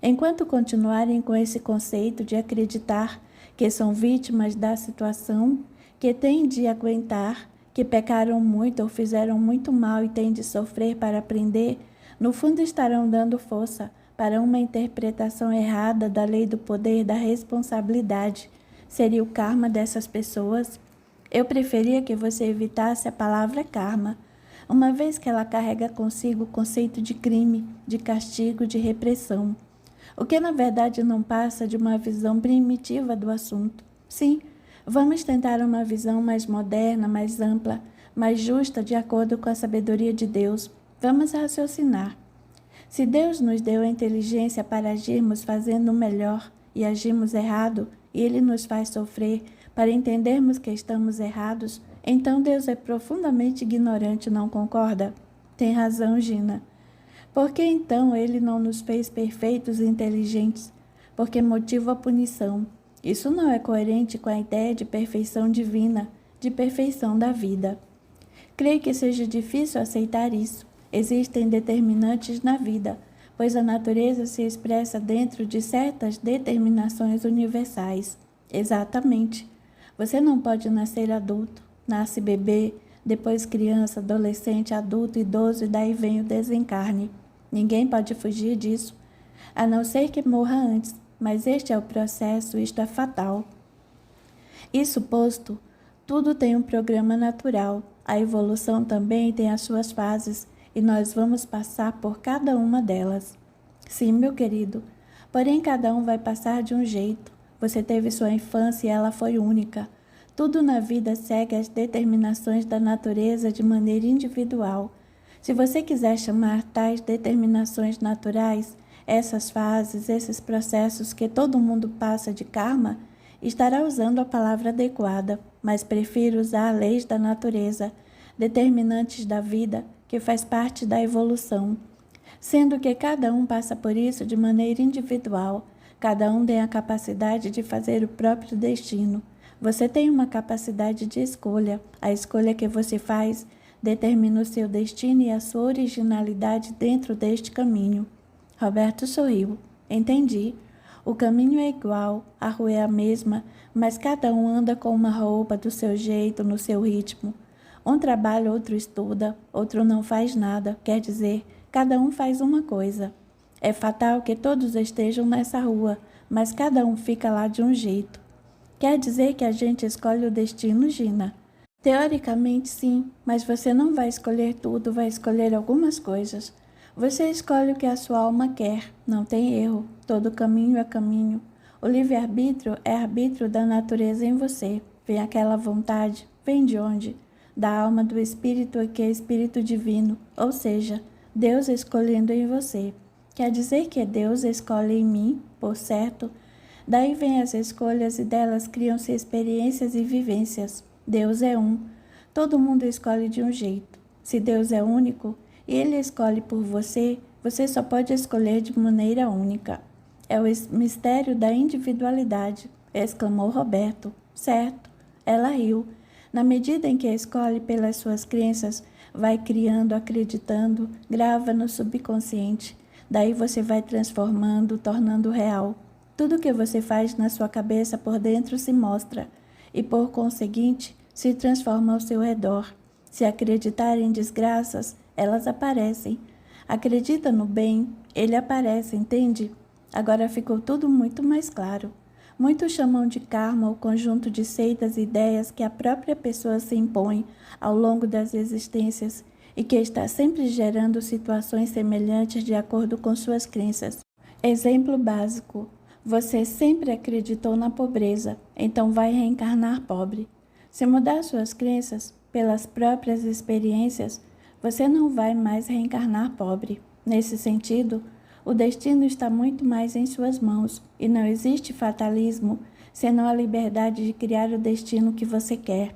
Enquanto continuarem com esse conceito de acreditar que são vítimas da situação, que têm de aguentar, que pecaram muito ou fizeram muito mal e têm de sofrer para aprender, no fundo estarão dando força para uma interpretação errada da lei do poder e da responsabilidade. Seria o karma dessas pessoas? Eu preferia que você evitasse a palavra karma, uma vez que ela carrega consigo o conceito de crime, de castigo, de repressão, o que na verdade não passa de uma visão primitiva do assunto. Sim, vamos tentar uma visão mais moderna, mais ampla, mais justa, de acordo com a sabedoria de Deus. Vamos raciocinar. Se Deus nos deu a inteligência para agirmos fazendo o melhor e agimos errado, e Ele nos faz sofrer para entendermos que estamos errados, então Deus é profundamente ignorante, não concorda? Tem razão, Gina. Por que então Ele não nos fez perfeitos e inteligentes? Porque motiva a punição. Isso não é coerente com a ideia de perfeição divina, de perfeição da vida. Creio que seja difícil aceitar isso. Existem determinantes na vida, pois a natureza se expressa dentro de certas determinações universais. Exatamente. Você não pode nascer adulto, nasce bebê, depois criança, adolescente, adulto, idoso e daí vem o desencarne. Ninguém pode fugir disso, a não ser que morra antes, mas este é o processo, isto é fatal. Isso posto, tudo tem um programa natural, a evolução também tem as suas fases, e nós vamos passar por cada uma delas. Sim, meu querido, porém cada um vai passar de um jeito. Você teve sua infância e ela foi única. Tudo na vida segue as determinações da natureza de maneira individual. Se você quiser chamar tais determinações naturais, essas fases, esses processos que todo mundo passa de karma, estará usando a palavra adequada, mas prefiro usar leis da natureza, determinantes da vida, que faz parte da evolução. Sendo que cada um passa por isso de maneira individual, cada um tem a capacidade de fazer o próprio destino. Você tem uma capacidade de escolha. A escolha que você faz determina o seu destino e a sua originalidade dentro deste caminho. Roberto sorriu. Entendi. O caminho é igual, a rua é a mesma, mas cada um anda com uma roupa do seu jeito, no seu ritmo. Um trabalha, outro estuda, outro não faz nada, quer dizer, cada um faz uma coisa. É fatal que todos estejam nessa rua, mas cada um fica lá de um jeito. Quer dizer que a gente escolhe o destino, Gina? Teoricamente, sim, mas você não vai escolher tudo, vai escolher algumas coisas. Você escolhe o que a sua alma quer, não tem erro, todo caminho é caminho. O livre-arbítrio é arbítrio da natureza em você. Vem aquela vontade, vem de onde? Da alma do espírito que é espírito divino, ou seja, Deus escolhendo em você. Quer dizer que Deus escolhe em mim, por certo? Daí vêm as escolhas e delas criam-se experiências e vivências. Deus é um. Todo mundo escolhe de um jeito. Se Deus é único e Ele escolhe por você, você só pode escolher de maneira única. É o mistério da individualidade, exclamou Roberto. Certo. Ela riu. Na medida em que escolhe pelas suas crenças, vai criando, acreditando, grava no subconsciente. Daí você vai transformando, tornando real. Tudo que você faz na sua cabeça por dentro se mostra e, por conseguinte, se transforma ao seu redor. Se acreditar em desgraças, elas aparecem. Acredita no bem, ele aparece, entende? Agora ficou tudo muito mais claro. Muitos chamam de karma o conjunto de seitas e ideias que a própria pessoa se impõe ao longo das existências e que está sempre gerando situações semelhantes de acordo com suas crenças. Exemplo básico. Você sempre acreditou na pobreza, então vai reencarnar pobre. Se mudar suas crenças pelas próprias experiências, você não vai mais reencarnar pobre. Nesse sentido, o destino está muito mais em suas mãos e não existe fatalismo, senão a liberdade de criar o destino que você quer.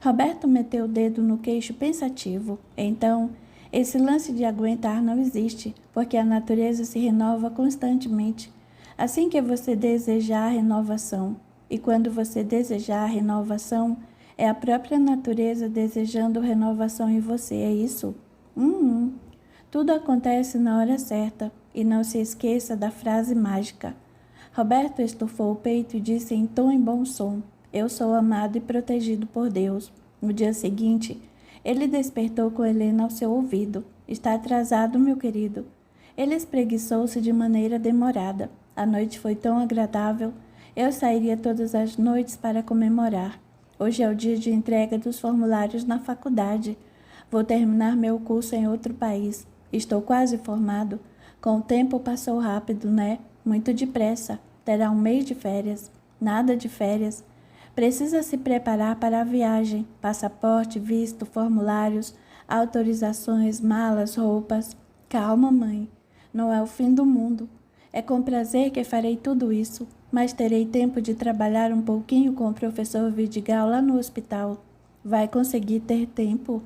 Roberto meteu o dedo no queixo pensativo. Então, esse lance de aguentar não existe, porque a natureza se renova constantemente. Assim que você desejar a renovação, e quando você desejar a renovação, é a própria natureza desejando renovação em você, é isso? Tudo acontece na hora certa, e não se esqueça da frase mágica. Roberto estufou o peito e disse em tom e bom som, eu sou amado e protegido por Deus. No dia seguinte, ele despertou com Helena ao seu ouvido. Está atrasado, meu querido. Ele espreguiçou-se de maneira demorada. A noite foi tão agradável. Eu sairia todas as noites para comemorar. Hoje é o dia de entrega dos formulários na faculdade. Vou terminar meu curso em outro país. Estou quase formado. Com o tempo passou rápido, né? Muito depressa. Terá um mês de férias. Nada de férias. Precisa se preparar para a viagem. Passaporte, visto, formulários, autorizações, malas, roupas. Calma, mãe. Não é o fim do mundo. É com prazer que farei tudo isso, mas terei tempo de trabalhar um pouquinho com o professor Vidigal lá no hospital. Vai conseguir ter tempo?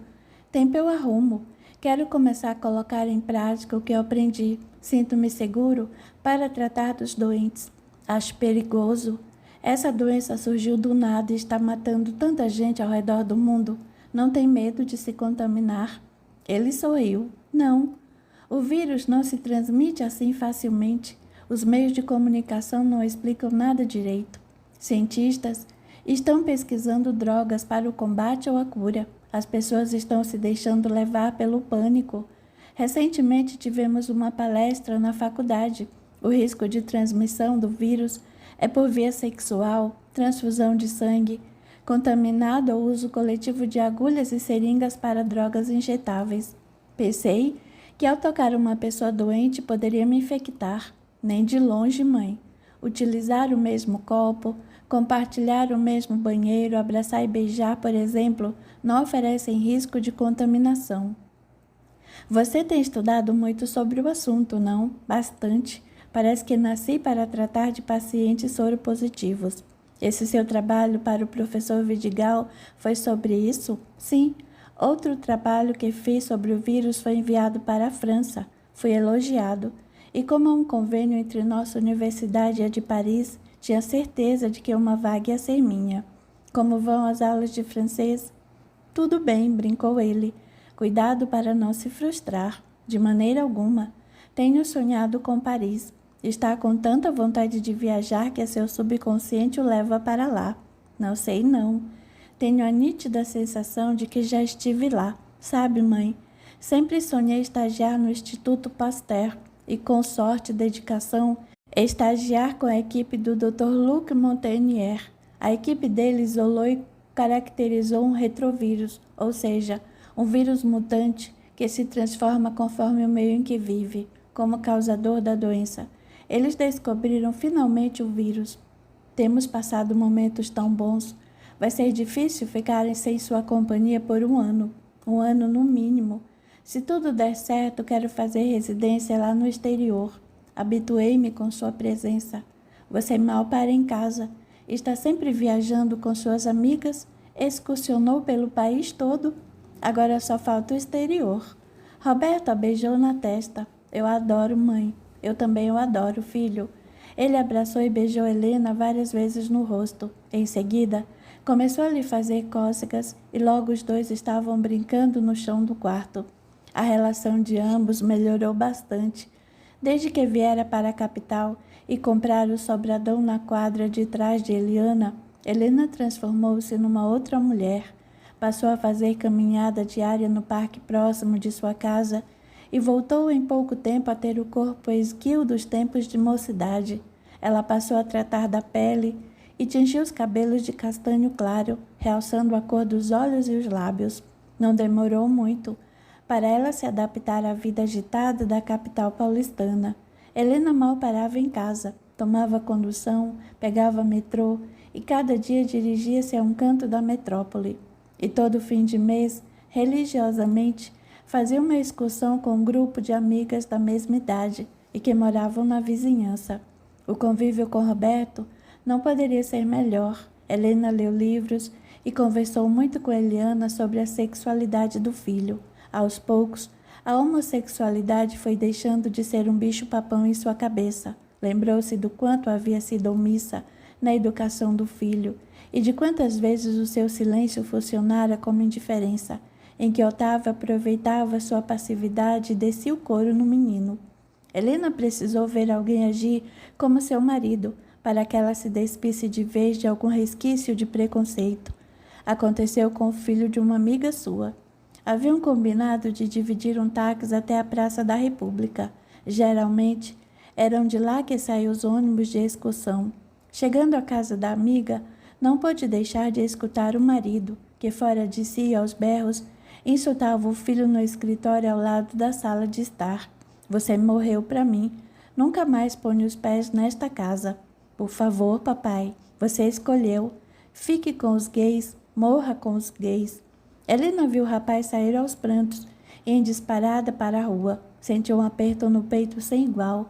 Tempo eu arrumo. Quero começar a colocar em prática o que eu aprendi. Sinto-me seguro para tratar dos doentes. Acho perigoso. Essa doença surgiu do nada e está matando tanta gente ao redor do mundo. Não tem medo de se contaminar? Ele sorriu. Não. O vírus não se transmite assim facilmente. Os meios de comunicação não explicam nada direito. Cientistas estão pesquisando drogas para o combate ou a cura. As pessoas estão se deixando levar pelo pânico. Recentemente tivemos uma palestra na faculdade. O risco de transmissão do vírus é por via sexual, transfusão de sangue, contaminado ou uso coletivo de agulhas e seringas para drogas injetáveis. Pensei que ao tocar uma pessoa doente poderia me infectar. Nem de longe, mãe. Utilizar o mesmo copo, compartilhar o mesmo banheiro, abraçar e beijar, por exemplo, não oferecem risco de contaminação. Você tem estudado muito sobre o assunto, não? Bastante. Parece que nasci para tratar de pacientes soropositivos. Esse seu trabalho para o professor Vidigal foi sobre isso? Sim. Outro trabalho que fiz sobre o vírus foi enviado para a França. Fui elogiado. E como há um convênio entre nossa universidade e a de Paris, tinha certeza de que uma vaga ia ser minha. Como vão as aulas de francês? Tudo bem, brincou ele. Cuidado para não se frustrar. De maneira alguma. Tenho sonhado com Paris. Está com tanta vontade de viajar que seu subconsciente o leva para lá. Não sei não. Tenho a nítida sensação de que já estive lá. Sabe, mãe? Sempre sonhei estagiar no Instituto Pasteur e, com sorte e dedicação, estagiar com a equipe do Dr. Luc Montagnier. A equipe dele isolou e caracterizou um retrovírus, ou seja, um vírus mutante que se transforma conforme o meio em que vive, como causador da doença. Eles descobriram finalmente o vírus. Temos passado momentos tão bons. Vai ser difícil ficarem sem sua companhia por um ano no mínimo. Se tudo der certo, quero fazer residência lá no exterior. Habituei-me com sua presença. Você mal para em casa. Está sempre viajando com suas amigas. Excursionou pelo país todo. Agora só falta o exterior. Roberto a beijou na testa. Eu adoro, mãe. Eu também o adoro, filho. Ele abraçou e beijou Helena várias vezes no rosto. Em seguida, começou a lhe fazer cócegas e logo os dois estavam brincando no chão do quarto. A relação de ambos melhorou bastante. Desde que viera para a capital e comprara o sobradão na quadra de trás de Eliana, Helena transformou-se numa outra mulher. Passou a fazer caminhada diária no parque próximo de sua casa e voltou em pouco tempo a ter o corpo esguio dos tempos de mocidade. Ela passou a tratar da pele e tingiu os cabelos de castanho claro, realçando a cor dos olhos e os lábios. Não demorou muito para ela se adaptar à vida agitada da capital paulistana. Helena mal parava em casa, tomava condução, pegava metrô e cada dia dirigia-se a um canto da metrópole. E todo fim de mês, religiosamente, fazia uma excursão com um grupo de amigas da mesma idade e que moravam na vizinhança. O convívio com Roberto não poderia ser melhor. Helena leu livros e conversou muito com Eliana sobre a sexualidade do filho. Aos poucos, a homossexualidade foi deixando de ser um bicho-papão em sua cabeça. Lembrou-se do quanto havia sido omissa na educação do filho e de quantas vezes o seu silêncio funcionara como indiferença, em que Otávio aproveitava sua passividade e descia o couro no menino. Helena precisou ver alguém agir como seu marido, para que ela se despisse de vez de algum resquício de preconceito. Aconteceu com o filho de uma amiga sua. Haviam combinado de dividir um táxi até a Praça da República. Geralmente, eram de lá que saíam os ônibus de excursão. Chegando à casa da amiga, não pôde deixar de escutar o marido, que fora de si aos berros, insultava o filho no escritório ao lado da sala de estar. Você morreu para mim. Nunca mais ponho os pés nesta casa. Por favor, papai, você escolheu. Fique com os gays, morra com os gays. Helena viu o rapaz sair aos prantos e em disparada para a rua. Sentiu um aperto no peito sem igual.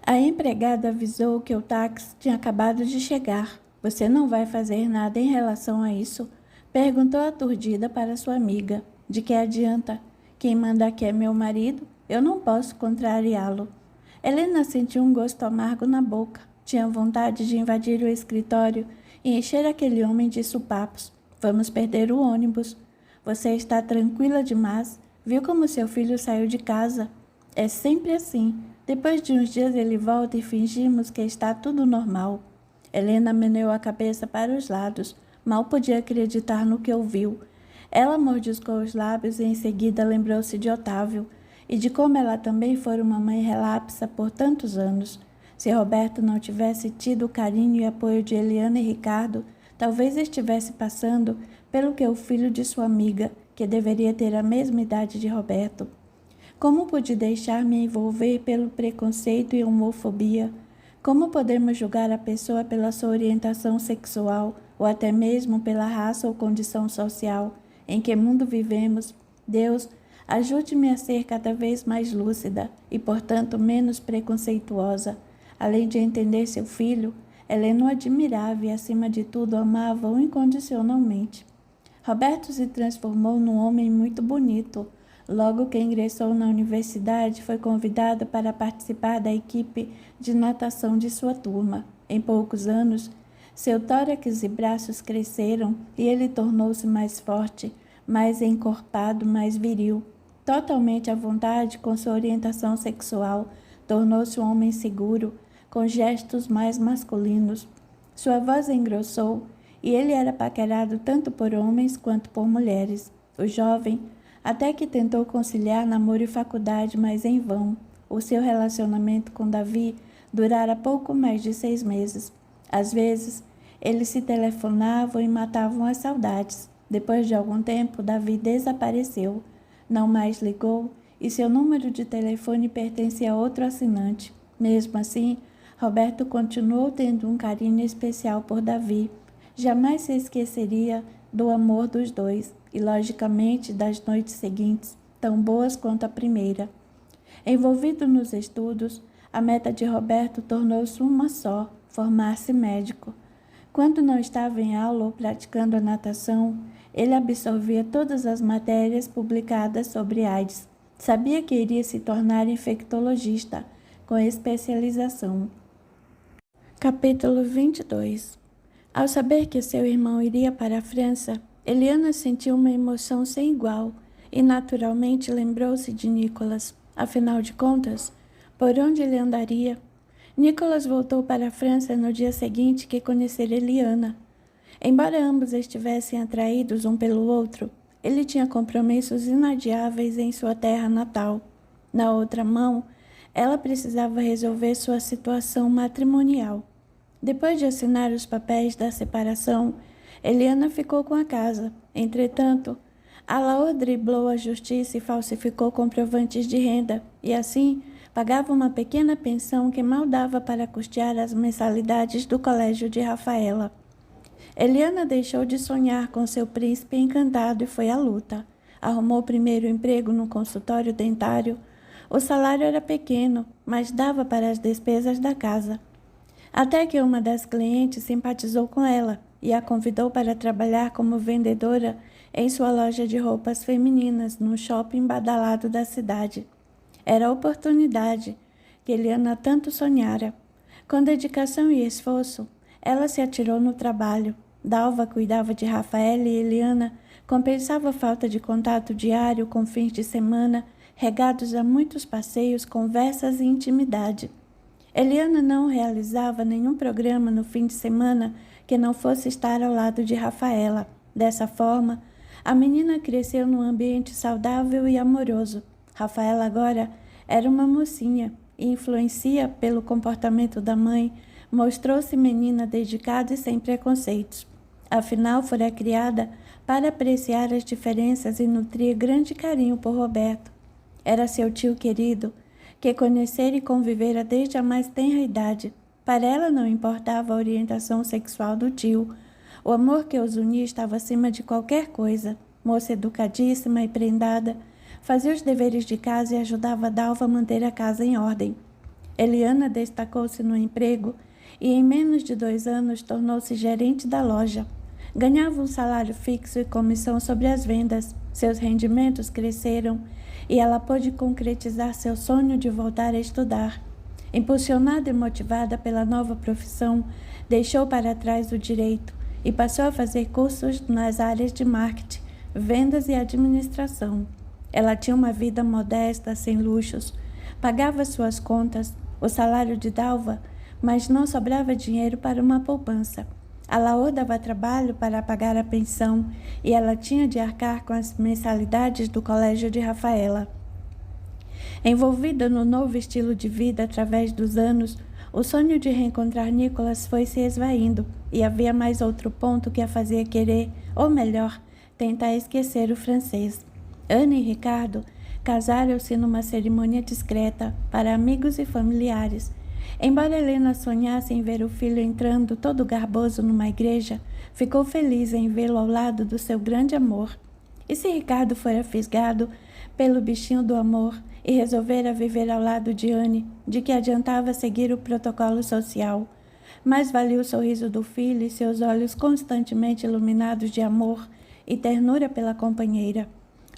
A empregada avisou que o táxi tinha acabado de chegar. Você não vai fazer nada em relação a isso? Perguntou aturdida para sua amiga. De que adianta? Quem manda aqui é meu marido? Eu não posso contrariá-lo. Helena sentiu um gosto amargo na boca. Tinha vontade de invadir o escritório e encher aquele homem de supapos. Vamos perder o ônibus. Você está tranquila demais? Viu como seu filho saiu de casa? É sempre assim. Depois de uns dias ele volta e fingimos que está tudo normal. Helena meneou a cabeça para os lados. Mal podia acreditar no que ouviu. Ela mordiscou os lábios e em seguida lembrou-se de Otávio e de como ela também fora uma mãe relapsa por tantos anos. Se Roberto não tivesse tido o carinho e apoio de Eliana e Ricardo, talvez estivesse passando pelo que o filho de sua amiga, que deveria ter a mesma idade de Roberto. Como pude deixar-me envolver pelo preconceito e homofobia? Como podemos julgar a pessoa pela sua orientação sexual ou até mesmo pela raça ou condição social? Em que mundo vivemos? Deus, ajude-me a ser cada vez mais lúcida e, portanto, menos preconceituosa. Além de entender seu filho, Helena o admirava e, acima de tudo, amava-o incondicionalmente. Roberto se transformou num homem muito bonito. Logo que ingressou na universidade, foi convidado para participar da equipe de natação de sua turma. Em poucos anos, seu tórax e braços cresceram e ele tornou-se mais forte, mais encorpado, mais viril. Totalmente à vontade com sua orientação sexual, tornou-se um homem seguro, com gestos mais masculinos. Sua voz engrossou e ele era paquerado tanto por homens quanto por mulheres. O jovem até que tentou conciliar namoro e faculdade, mas em vão. O seu relacionamento com Davi durara pouco mais de 6 meses. Às vezes, eles se telefonavam e matavam as saudades. Depois de algum tempo, Davi desapareceu. Não mais ligou e seu número de telefone pertencia a outro assinante. Mesmo assim, Roberto continuou tendo um carinho especial por Davi. Jamais se esqueceria do amor dos dois e, logicamente, das noites seguintes, tão boas quanto a primeira. Envolvido nos estudos, a meta de Roberto tornou-se uma só: formar-se médico. Quando não estava em aula ou praticando a natação, ele absorvia todas as matérias publicadas sobre AIDS. Sabia que iria se tornar infectologista, com especialização. Capítulo 22. Ao saber que seu irmão iria para a França, Eliana sentiu uma emoção sem igual e naturalmente lembrou-se de Nicolas. Afinal de contas, por onde ele andaria? Nicolas voltou para a França no dia seguinte que conhecera Eliana. Embora ambos estivessem atraídos um pelo outro, ele tinha compromissos inadiáveis em sua terra natal. Na outra mão, ela precisava resolver sua situação matrimonial. Depois de assinar os papéis da separação, Eliana ficou com a casa. Entretanto, Alaor driblou a justiça e falsificou comprovantes de renda, e assim pagava uma pequena pensão que mal dava para custear as mensalidades do colégio de Rafaela. Eliana deixou de sonhar com seu príncipe encantado e foi à luta. Arrumou o primeiro emprego no consultório dentário. O salário era pequeno, mas dava para as despesas da casa. Até que uma das clientes simpatizou com ela e a convidou para trabalhar como vendedora em sua loja de roupas femininas no shopping badalado da cidade. Era a oportunidade que Eliana tanto sonhara. Com dedicação e esforço, ela se atirou no trabalho. Dalva cuidava de Rafaela e Eliana compensava a falta de contato diário com fins de semana, regados a muitos passeios, conversas e intimidade. Eliana não realizava nenhum programa no fim de semana que não fosse estar ao lado de Rafaela. Dessa forma, a menina cresceu num ambiente saudável e amoroso. Rafaela agora era uma mocinha e, influencia pelo comportamento da mãe, mostrou-se menina dedicada e sem preconceitos. Afinal, fora criada para apreciar as diferenças e nutria grande carinho por Roberto. Era seu tio querido, que conhecera e convivera desde a mais tenra idade. Para ela não importava a orientação sexual do tio. O amor que os unia estava acima de qualquer coisa. Moça educadíssima e prendada, fazia os deveres de casa e ajudava Dalva a manter a casa em ordem. Eliana destacou-se no emprego e em menos de 2 anos tornou-se gerente da loja. Ganhava um salário fixo e comissão sobre as vendas. Seus rendimentos cresceram e ela pôde concretizar seu sonho de voltar a estudar. Impulsionada e motivada pela nova profissão, deixou para trás o direito e passou a fazer cursos nas áreas de marketing, vendas e administração. Ela tinha uma vida modesta, sem luxos, pagava suas contas, o salário de Dalva, mas não sobrava dinheiro para uma poupança. Alaor dava trabalho para pagar a pensão e ela tinha de arcar com as mensalidades do colégio de Rafaela. Envolvida no novo estilo de vida através dos anos, o sonho de reencontrar Nicolas foi se esvaindo e havia mais outro ponto que a fazia querer, ou melhor, tentar esquecer o francês. Ana e Ricardo Casaram-se numa cerimônia discreta para amigos e familiares. Embora Helena sonhasse em ver o filho entrando todo garboso numa igreja, ficou feliz em vê-lo ao lado do seu grande amor. E se Ricardo fora fisgado pelo bichinho do amor e resolvera viver ao lado de Anne, de que adiantava seguir o protocolo social? Mais valia o sorriso do filho e seus olhos constantemente iluminados de amor e ternura pela companheira.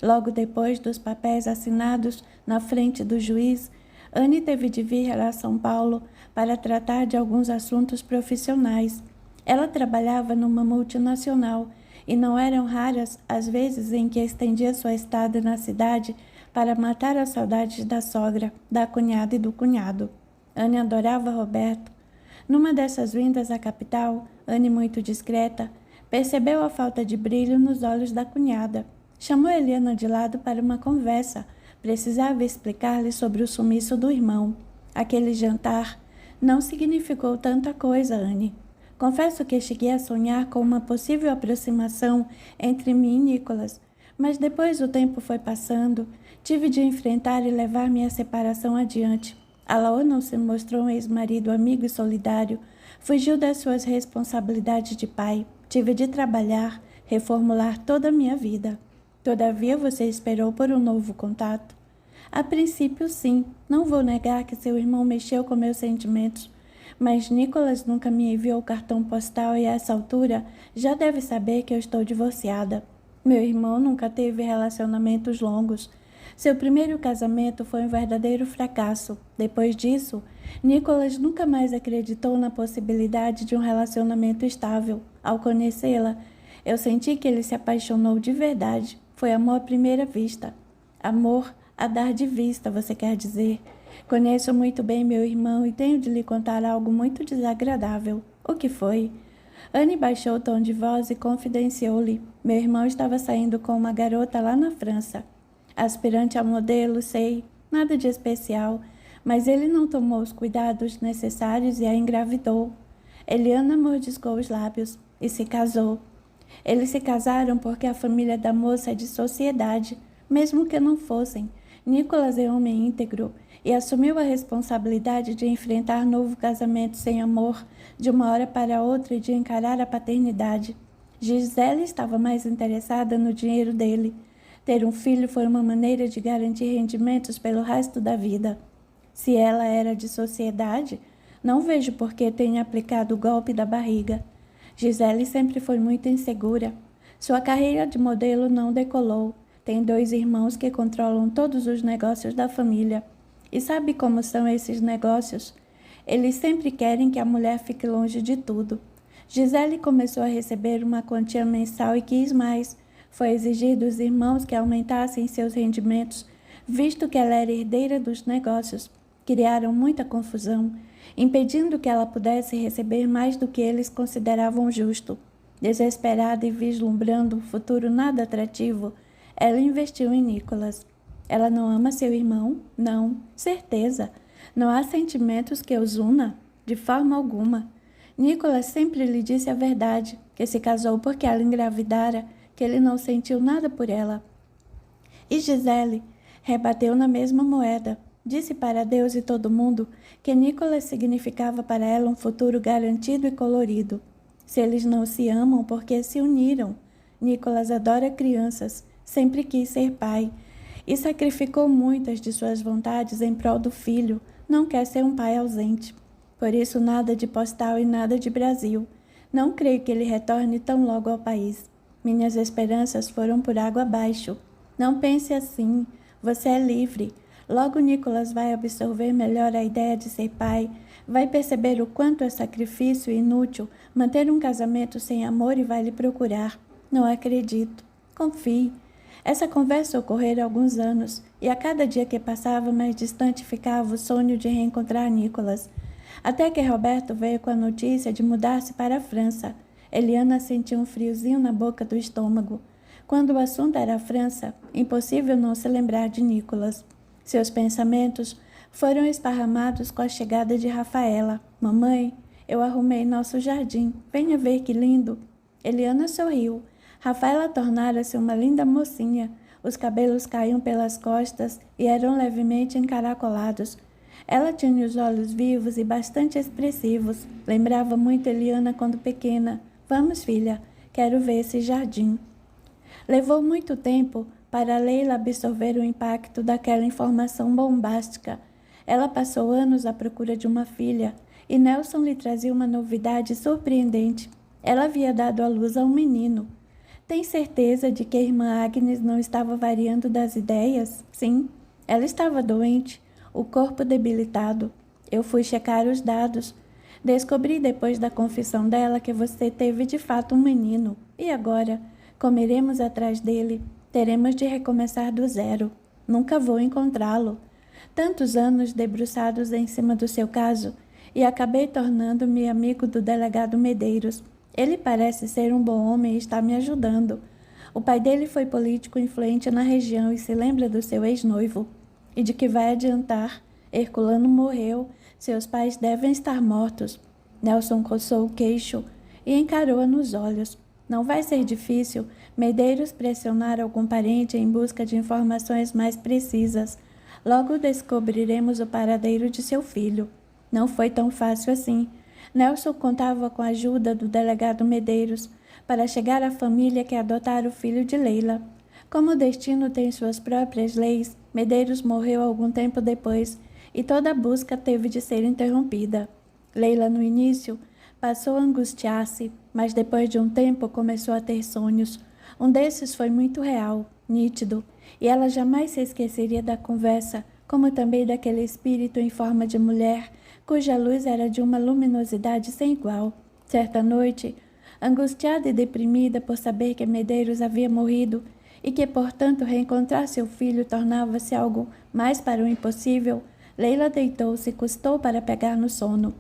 Logo depois dos papéis assinados na frente do juiz, Anne teve de vir a São Paulo para tratar de alguns assuntos profissionais. Ela trabalhava numa multinacional e não eram raras as vezes em que estendia sua estada na cidade para matar as saudades da sogra, da cunhada e do cunhado. Anne adorava Roberto. Numa dessas vindas à capital, Anne, muito discreta, percebeu a falta de brilho nos olhos da cunhada. Chamou Helena de lado para uma conversa. Precisava explicar-lhe sobre o sumiço do irmão. Aquele jantar não significou tanta coisa, Anne. Confesso que cheguei a sonhar com uma possível aproximação entre mim e Nicholas, mas depois o tempo foi passando, tive de enfrentar e levar minha separação adiante. Alaô não se mostrou um ex-marido amigo e solidário, fugiu das suas responsabilidades de pai, tive de trabalhar, reformular toda a minha vida. Todavia você esperou por um novo contato? A princípio, sim. Não vou negar que seu irmão mexeu com meus sentimentos, mas Nicholas nunca me enviou cartão postal e a essa altura já deve saber que eu estou divorciada. Meu irmão nunca teve relacionamentos longos. Seu primeiro casamento foi um verdadeiro fracasso. Depois disso, Nicholas nunca mais acreditou na possibilidade de um relacionamento estável. Ao conhecê-la, eu senti que ele se apaixonou de verdade. Foi amor à primeira vista. Amor a dar de vista, você quer dizer? Conheço muito bem meu irmão e tenho de lhe contar algo muito desagradável. O que foi? Anne baixou o tom de voz e confidenciou-lhe. Meu irmão estava saindo com uma garota lá na França. Aspirante a modelo, sei, nada de especial, mas ele não tomou os cuidados necessários e a engravidou. Eliana mordiscou os lábios e se casou. Eles se casaram porque a família da moça é de sociedade, mesmo que não fossem. Nicholas é homem íntegro e assumiu a responsabilidade de enfrentar novo casamento sem amor de uma hora para outra e de encarar a paternidade. Gisele estava mais interessada no dinheiro dele. Ter um filho foi uma maneira de garantir rendimentos pelo resto da vida. Se ela era de sociedade, não vejo por que tenha aplicado o golpe da barriga. Gisele sempre foi muito insegura. Sua carreira de modelo não decolou. Tem 2 irmãos que controlam todos os negócios da família. E sabe como são esses negócios? Eles sempre querem que a mulher fique longe de tudo. Gisele começou a receber uma quantia mensal e quis mais. Foi exigir dos irmãos que aumentassem seus rendimentos, visto que ela era herdeira dos negócios. Criaram muita confusão, impedindo que ela pudesse receber mais do que eles consideravam justo. Desesperada e vislumbrando um futuro nada atrativo, ela investiu em Nicholas. Ela não ama seu irmão? Não, certeza. Não há sentimentos que os una? De forma alguma. Nicholas sempre lhe disse a verdade, que se casou porque ela engravidara, que ele não sentiu nada por ela. E Gisele rebateu na mesma moeda. Disse para Deus e todo mundo que Nicholas significava para ela um futuro garantido e colorido. Se eles não se amam, porque se uniram. Nicholas adora crianças, sempre quis ser pai e sacrificou muitas de suas vontades em prol do filho. Não quer ser um pai ausente. Por isso, nada de postal e nada de Brasil. Não creio que ele retorne tão logo ao país. Minhas esperanças foram por água abaixo. Não pense assim. Você é livre. Logo Nicholas vai absorver melhor a ideia de ser pai, vai perceber o quanto é sacrifício e inútil manter um casamento sem amor e vai lhe procurar. Não acredito. Confie. Essa conversa ocorreu há alguns anos, e a cada dia que passava mais distante ficava o sonho de reencontrar Nicholas. Até que Roberto veio com a notícia de mudar-se para a França. Eliana sentiu um friozinho na boca do estômago. Quando o assunto era a França, impossível não se lembrar de Nicholas. Seus pensamentos foram esparramados com a chegada de Rafaela. Mamãe, eu arrumei nosso jardim. Venha ver que lindo. Eliana sorriu. Rafaela tornara-se uma linda mocinha. Os cabelos caíam pelas costas e eram levemente encaracolados. Ela tinha os olhos vivos e bastante expressivos. Lembrava muito Eliana quando pequena. Vamos, filha, quero ver esse jardim. Levou muito tempo para Leila absorver o impacto daquela informação bombástica. Ela passou anos à procura de uma filha e Nelson lhe trazia uma novidade surpreendente. Ela havia dado à luz a um menino. Tem certeza de que a irmã Agnes não estava variando das ideias? Sim, ela estava doente, o corpo debilitado. Eu fui checar os dados. Descobri depois da confissão dela que você teve de fato um menino. E agora? Comeremos atrás dele. Teremos de recomeçar do zero. Nunca vou encontrá-lo. Tantos anos debruçados em cima do seu caso, e acabei tornando-me amigo do delegado Medeiros. Ele parece ser um bom homem e está me ajudando. O pai dele foi político influente na região e se lembra do seu ex-noivo. E de que vai adiantar? Herculano morreu. Seus pais devem estar mortos. Nelson coçou o queixo e encarou-a nos olhos. Não vai ser difícil Medeiros pressionar algum parente em busca de informações mais precisas. Logo descobriremos o paradeiro de seu filho. Não foi tão fácil assim. Nelson contava com a ajuda do delegado Medeiros para chegar à família que adotara o filho de Leila. Como o destino tem suas próprias leis, Medeiros morreu algum tempo depois e toda a busca teve de ser interrompida. Leila, no início, passou a angustiar-se, mas depois de um tempo começou a ter sonhos. Um desses foi muito real, nítido, e ela jamais se esqueceria da conversa, como também daquele espírito em forma de mulher, cuja luz era de uma luminosidade sem igual. Certa noite, angustiada e deprimida por saber que Medeiros havia morrido e que, portanto, reencontrar seu filho tornava-se algo mais para o impossível, Leila deitou-se e custou para pegar no sono.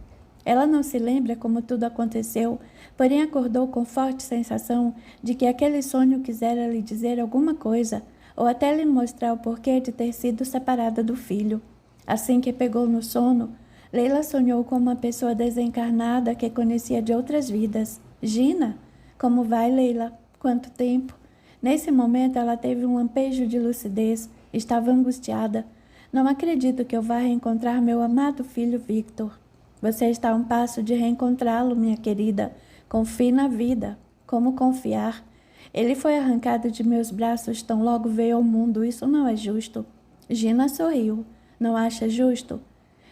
Ela não se lembra como tudo aconteceu, porém acordou com forte sensação de que aquele sonho quisera lhe dizer alguma coisa, ou até lhe mostrar o porquê de ter sido separada do filho. Assim que pegou no sono, Leila sonhou com uma pessoa desencarnada que conhecia de outras vidas. Gina? Como vai, Leila? Quanto tempo? Nesse momento ela teve um lampejo de lucidez. Estava angustiada. Não acredito que eu vá reencontrar meu amado filho Victor. Você está a um passo de reencontrá-lo, minha querida. Confie na vida. Como confiar? Ele foi arrancado de meus braços tão logo veio ao mundo. Isso não é justo. Gina sorriu. Não acha justo?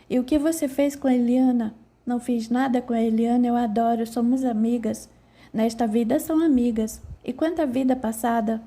E o que você fez com a Eliana? Não fiz nada com a Eliana, eu adoro, somos amigas. Nesta vida são amigas. E quanto à vida passada?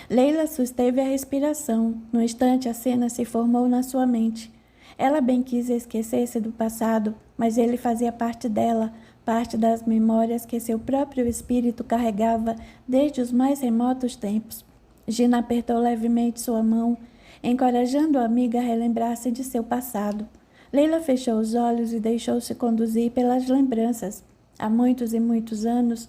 Leila susteve a respiração. No instante a cena se formou na sua mente. Ela bem quis esquecer-se do passado, mas ele fazia parte dela, parte das memórias que seu próprio espírito carregava desde os mais remotos tempos. Gina apertou levemente sua mão, encorajando a amiga a relembrar-se de seu passado. Leila fechou os olhos e deixou-se conduzir pelas lembranças. Há muitos e muitos anos,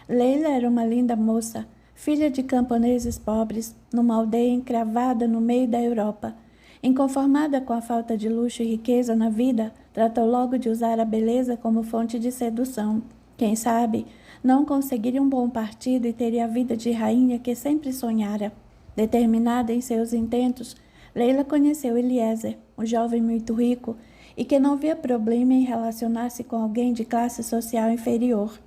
Leila era uma linda moça, filha de camponeses pobres, numa aldeia encravada no meio da Europa. Inconformada com a falta de luxo e riqueza na vida, tratou logo de usar a beleza como fonte de sedução. Quem sabe, não conseguiria um bom partido e teria a vida de rainha que sempre sonhara. Determinada em seus intentos, Leila conheceu Eliezer, um jovem muito rico e que não via problema em relacionar-se com alguém de classe social inferior.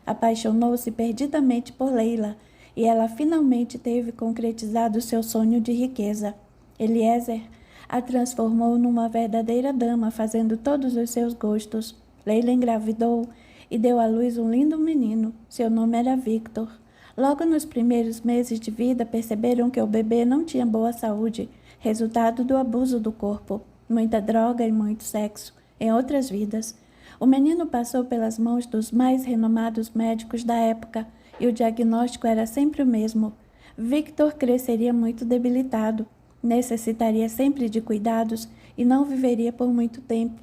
Apaixonou-se perdidamente por Leila e ela finalmente teve concretizado seu sonho de riqueza. Eliezer a transformou numa verdadeira dama, fazendo todos os seus gostos. Leila engravidou e deu à luz um lindo menino. Seu nome era Victor. Logo nos primeiros meses de vida, perceberam que o bebê não tinha boa saúde, resultado do abuso do corpo, muita droga e muito sexo, em outras vidas. O menino passou pelas mãos dos mais renomados médicos da época e o diagnóstico era sempre o mesmo. Victor cresceria muito debilitado, necessitaria sempre de cuidados e não viveria por muito tempo.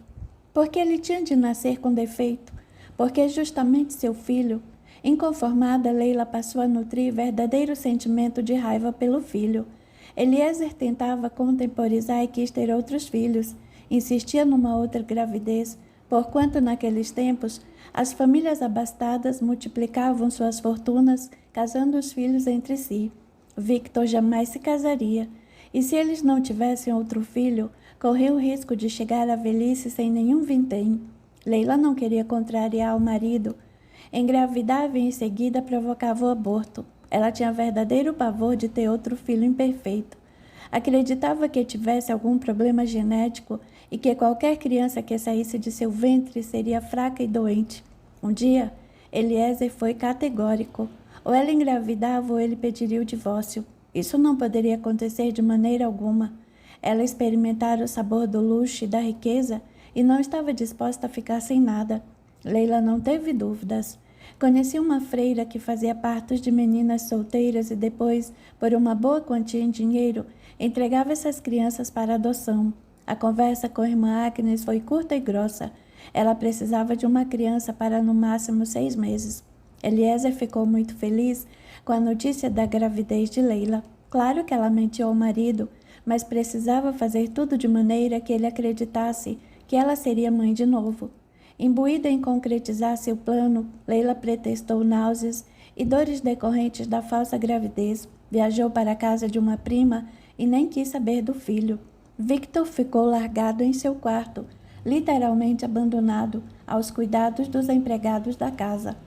Porque ele tinha de nascer com defeito, porque justamente seu filho. Inconformada, Leila passou a nutrir verdadeiro sentimento de raiva pelo filho. Eliezer tentava contemporizar e quis ter outros filhos. Insistia numa outra gravidez, porquanto naqueles tempos as famílias abastadas multiplicavam suas fortunas, casando os filhos entre si. Victor jamais se casaria, e se eles não tivessem outro filho, corria o risco de chegar à velhice sem nenhum vintém. Leila não queria contrariar o marido. Engravidava e em seguida provocava o aborto. Ela tinha verdadeiro pavor de ter outro filho imperfeito. Acreditava que tivesse algum problema genético e que qualquer criança que saísse de seu ventre seria fraca e doente. Um dia, Eliezer foi categórico. Ou ela engravidava ou ele pediria o divórcio. Isso não poderia acontecer de maneira alguma. Ela experimentara o sabor do luxo e da riqueza e não estava disposta a ficar sem nada. Leila não teve dúvidas. Conhecia uma freira que fazia partos de meninas solteiras e depois, por uma boa quantia em dinheiro, entregava essas crianças para adoção. A conversa com a irmã Agnes foi curta e grossa. Ela precisava de uma criança para no máximo 6 meses. Eliezer ficou muito feliz com a notícia da gravidez de Leila. Claro que ela mentiu ao marido, mas precisava fazer tudo de maneira que ele acreditasse que ela seria mãe de novo. Imbuída em concretizar seu plano, Leila pretextou náuseas e dores decorrentes da falsa gravidez, viajou para a casa de uma prima e nem quis saber do filho. Victor ficou largado em seu quarto, literalmente abandonado aos cuidados dos empregados da casa.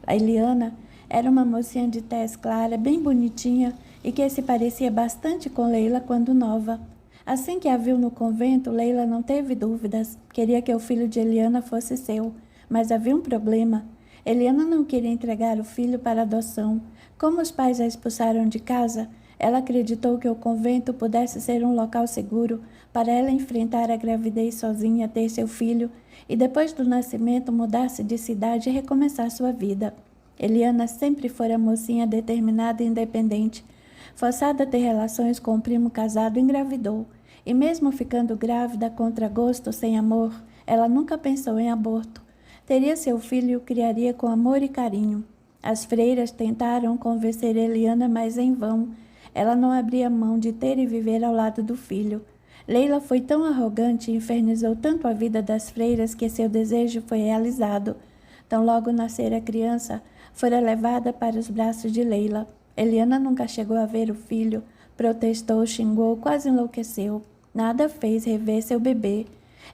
A Eliana era uma mocinha de tez clara, bem bonitinha e que se parecia bastante com Leila quando nova. Assim que a viu no convento, Leila não teve dúvidas. Queria que o filho de Eliana fosse seu, mas havia um problema. Eliana não queria entregar o filho para adoção. Como os pais a expulsaram de casa, ela acreditou que o convento pudesse ser um local seguro para ela enfrentar a gravidez sozinha, ter seu filho e depois do nascimento mudar-se de cidade e recomeçar sua vida. Eliana sempre fora mocinha determinada e independente. Forçada a ter relações com um primo casado, engravidou. E mesmo ficando grávida contra gosto, sem amor, ela nunca pensou em aborto. Teria seu filho e o criaria com amor e carinho. As freiras tentaram convencer Eliana, mas em vão. Ela não abria mão de ter e viver ao lado do filho. Leila foi tão arrogante e infernizou tanto a vida das freiras que seu desejo foi realizado. Tão logo nascer a criança, fora levada para os braços de Leila. Eliana nunca chegou a ver o filho, protestou, xingou, quase enlouqueceu. Nada fez rever seu bebê.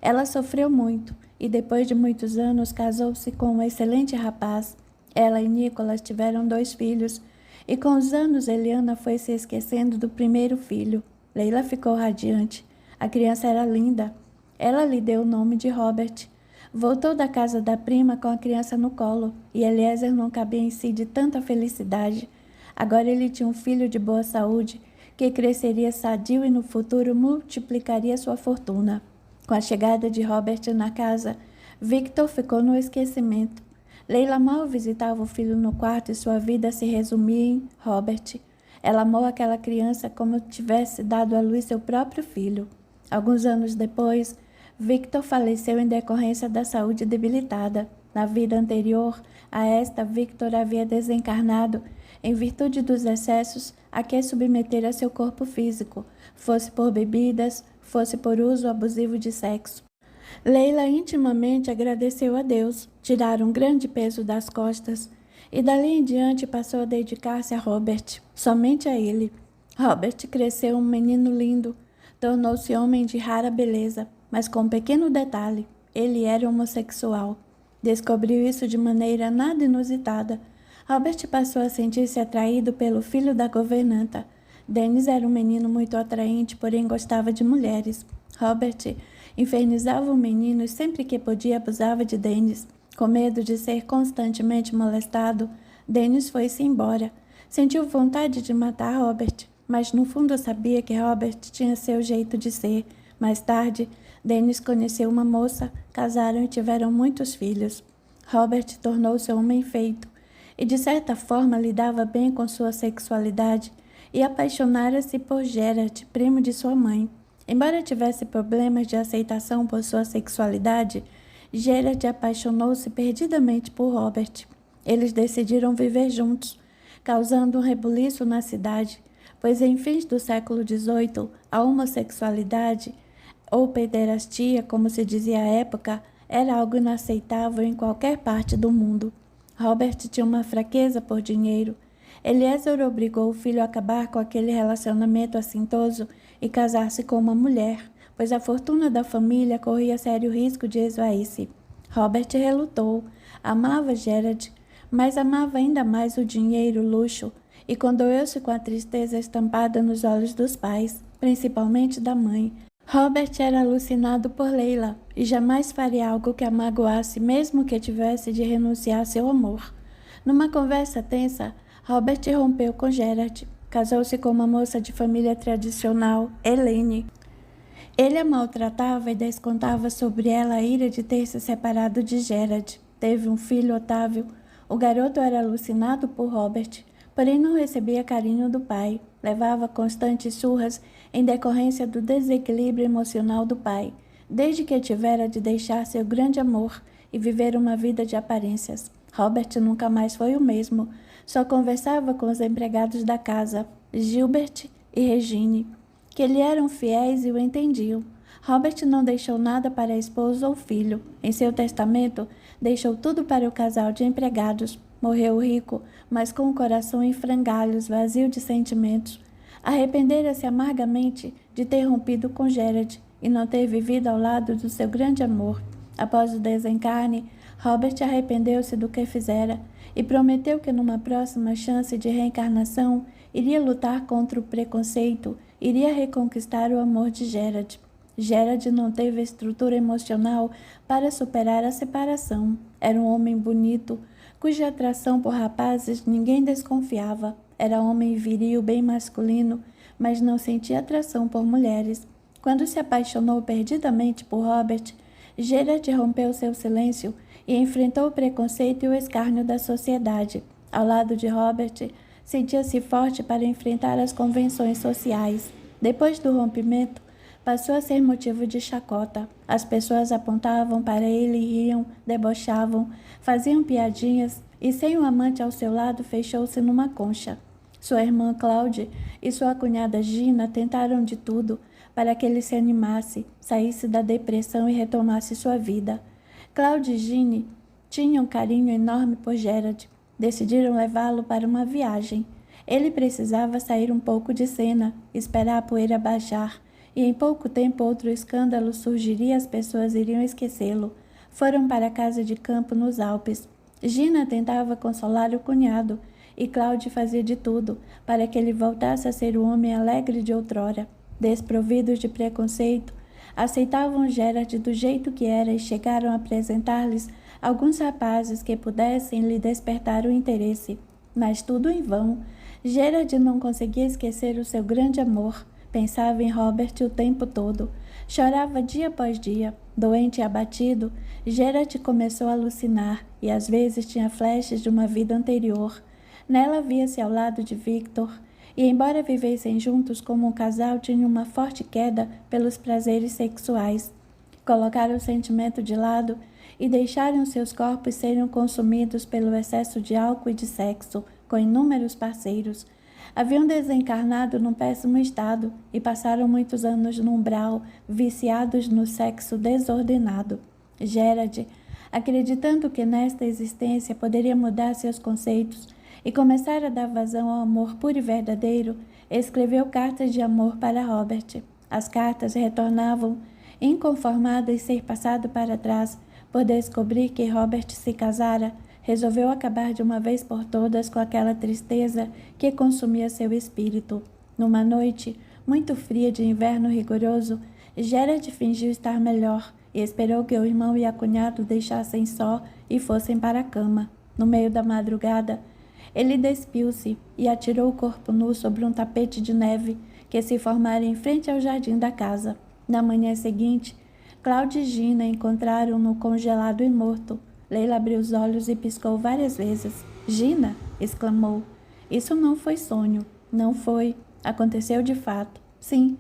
Ela sofreu muito e depois de muitos anos casou-se com um excelente rapaz. Ela e Nicolas tiveram 2 filhos e com os anos Eliana foi se esquecendo do primeiro filho. Leila ficou radiante. A criança era linda. Ela lhe deu o nome de Robert. Voltou da casa da prima com a criança no colo e Eliezer não cabia em si de tanta felicidade. Agora ele tinha um filho de boa saúde que cresceria sadio e no futuro multiplicaria sua fortuna. Com a chegada de Robert na casa, Victor ficou no esquecimento. Leila mal visitava o filho no quarto e sua vida se resumia em Robert. Ela amou aquela criança como tivesse dado à luz seu próprio filho. Alguns anos depois, Victor faleceu em decorrência da saúde debilitada. Na vida anterior a esta, Victor havia desencarnado em virtude dos excessos a que submetera seu corpo físico, fosse por bebidas, fosse por uso abusivo de sexo. Leila intimamente agradeceu a Deus, tiraram um grande peso das costas, e dali em diante passou a dedicar-se a Robert, somente a ele. Robert cresceu um menino lindo, tornou-se homem de rara beleza, mas com um pequeno detalhe, ele era homossexual. Descobriu isso de maneira nada inusitada. Robert passou a sentir-se atraído pelo filho da governanta. Dennis era um menino muito atraente, porém gostava de mulheres. Robert infernizava o menino e sempre que podia abusava de Dennis. Com medo de ser constantemente molestado, Dennis foi-se embora. Sentiu vontade de matar Robert, mas no fundo sabia que Robert tinha seu jeito de ser. Mais tarde, Dennis conheceu uma moça, casaram e tiveram muitos filhos. Robert tornou-se homem feito e de certa forma lidava bem com sua sexualidade e apaixonara-se por Gerard, primo de sua mãe. Embora tivesse problemas de aceitação por sua sexualidade, Gerard apaixonou-se perdidamente por Robert. Eles decidiram viver juntos, causando um rebuliço na cidade, pois em fins do século XVIII, a homossexualidade, ou pederastia, como se dizia à época, era algo inaceitável em qualquer parte do mundo. Robert tinha uma fraqueza por dinheiro. Eliezer obrigou o filho a acabar com aquele relacionamento assintoso e casar-se com uma mulher, pois a fortuna da família corria sério risco de esvair-se. Robert relutou. Amava Gerard, mas amava ainda mais o dinheiro, o luxo, e condoeu-se com a tristeza estampada nos olhos dos pais, principalmente da mãe. Robert era alucinado por Leila e jamais faria algo que a magoasse, mesmo que tivesse de renunciar a seu amor. Numa conversa tensa, Robert rompeu com Gerard. Casou-se com uma moça de família tradicional, Helene. Ele a maltratava e descontava sobre ela a ira de ter se separado de Gerard. Teve um filho, Otávio. O garoto era alucinado por Robert, porém não recebia carinho do pai. Levava constantes surras em decorrência do desequilíbrio emocional do pai, desde que tivera de deixar seu grande amor e viver uma vida de aparências. Robert nunca mais foi o mesmo. Só conversava com os empregados da casa, Gilbert e Regine, que lhe eram fiéis e o entendiam. Robert não deixou nada para a esposa ou filho. Em seu testamento, deixou tudo para o casal de empregados. Morreu rico, mas com o coração em frangalhos, vazio de sentimentos. Arrependera-se amargamente de ter rompido com Gerard e não ter vivido ao lado do seu grande amor. Após o desencarne, Robert arrependeu-se do que fizera e prometeu que numa próxima chance de reencarnação iria lutar contra o preconceito, iria reconquistar o amor de Gerard. Gerard não teve estrutura emocional para superar a separação. Era um homem bonito, cuja atração por rapazes ninguém desconfiava. Era homem viril, bem masculino, mas não sentia atração por mulheres. Quando se apaixonou perdidamente por Robert, Gerard rompeu seu silêncio e enfrentou o preconceito e o escárnio da sociedade. Ao lado de Robert, sentia-se forte para enfrentar as convenções sociais. Depois do rompimento, passou a ser motivo de chacota. As pessoas apontavam para ele e riam, debochavam, faziam piadinhas e, sem um amante ao seu lado, fechou-se numa concha. Sua irmã Claude e sua cunhada Gina tentaram de tudo para que ele se animasse, saísse da depressão e retomasse sua vida. Claude e Gine tinham um carinho enorme por Gerard. Decidiram levá-lo para uma viagem. Ele precisava sair um pouco de cena, esperar a poeira baixar, e em pouco tempo outro escândalo surgiria e as pessoas iriam esquecê-lo. Foram para a casa de campo nos Alpes. Gina tentava consolar o cunhado, e Claude fazia de tudo para que ele voltasse a ser o homem alegre de outrora. Desprovidos de preconceito, aceitavam Gerard do jeito que era e chegaram a apresentar-lhes alguns rapazes que pudessem lhe despertar o interesse. Mas tudo em vão. Gerard não conseguia esquecer o seu grande amor. Pensava em Robert o tempo todo. Chorava dia após dia. Doente e abatido, Gerard começou a alucinar e às vezes tinha flashes de uma vida anterior. Nela via-se ao lado de Victor, e embora vivessem juntos como um casal, tinham uma forte queda pelos prazeres sexuais. Colocaram o sentimento de lado e deixaram seus corpos serem consumidos pelo excesso de álcool e de sexo, com inúmeros parceiros. Haviam desencarnado num péssimo estado e passaram muitos anos no umbral, viciados no sexo desordenado. Gerard, acreditando que nesta existência poderia mudar seus conceitos e começar a dar vazão ao amor puro e verdadeiro, escreveu cartas de amor para Robert. As cartas retornavam, inconformado em ser passado para trás por descobrir que Robert se casara. Resolveu acabar de uma vez por todas com aquela tristeza que consumia seu espírito. Numa noite muito fria de inverno rigoroso, Gerard fingiu estar melhor e esperou que o irmão e a cunhado o deixassem só e fossem para a cama. No meio da madrugada, ele despiu-se e atirou o corpo nu sobre um tapete de neve que se formara em frente ao jardim da casa. Na manhã seguinte, Claude e Gina encontraram-no congelado e morto. Leila abriu os olhos e piscou várias vezes. Gina! Exclamou. Isso não foi sonho. Não foi. Aconteceu de fato. Sim.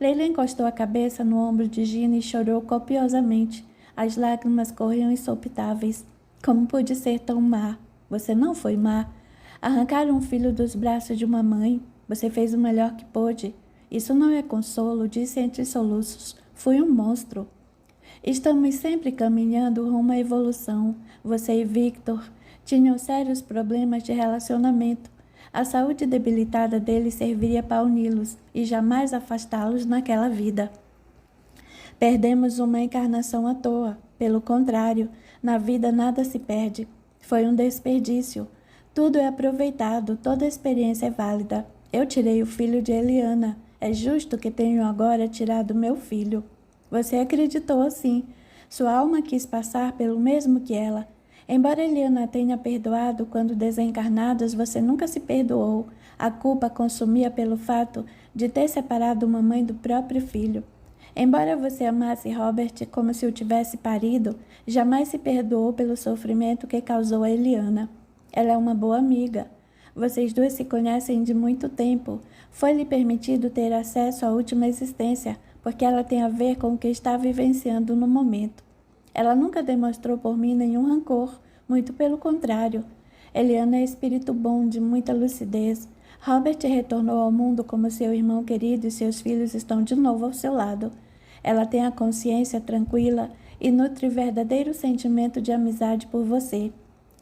Leila encostou a cabeça no ombro de Gina e chorou copiosamente. As lágrimas corriam insopitáveis. Como pude ser tão má? Você não foi má. Arrancar um filho dos braços de uma mãe. Você fez o melhor que pôde. Isso não é consolo, disse entre soluços. Fui um monstro. Estamos sempre caminhando rumo à evolução. Você e Victor tinham sérios problemas de relacionamento. A saúde debilitada dele serviria para uni-los e jamais afastá-los naquela vida. Perdemos uma encarnação à toa. Pelo contrário, na vida nada se perde. Foi um desperdício. Tudo é aproveitado, toda experiência é válida. Eu tirei o filho de Eliana. É justo que tenho agora tirado meu filho. Você acreditou assim. Sua alma quis passar pelo mesmo que ela. Embora Eliana tenha perdoado quando desencarnados, você nunca se perdoou. A culpa consumia pelo fato de ter separado uma mãe do próprio filho. Embora você amasse Robert como se o tivesse parido, jamais se perdoou pelo sofrimento que causou a Eliana. Ela é uma boa amiga. Vocês duas se conhecem de muito tempo. Foi-lhe permitido ter acesso à última existência, porque ela tem a ver com o que está vivenciando no momento. Ela nunca demonstrou por mim nenhum rancor, muito pelo contrário. Eliana é espírito bom, de muita lucidez. Robert retornou ao mundo como seu irmão querido e seus filhos estão de novo ao seu lado. Ela tem a consciência tranquila e nutre verdadeiro sentimento de amizade por você.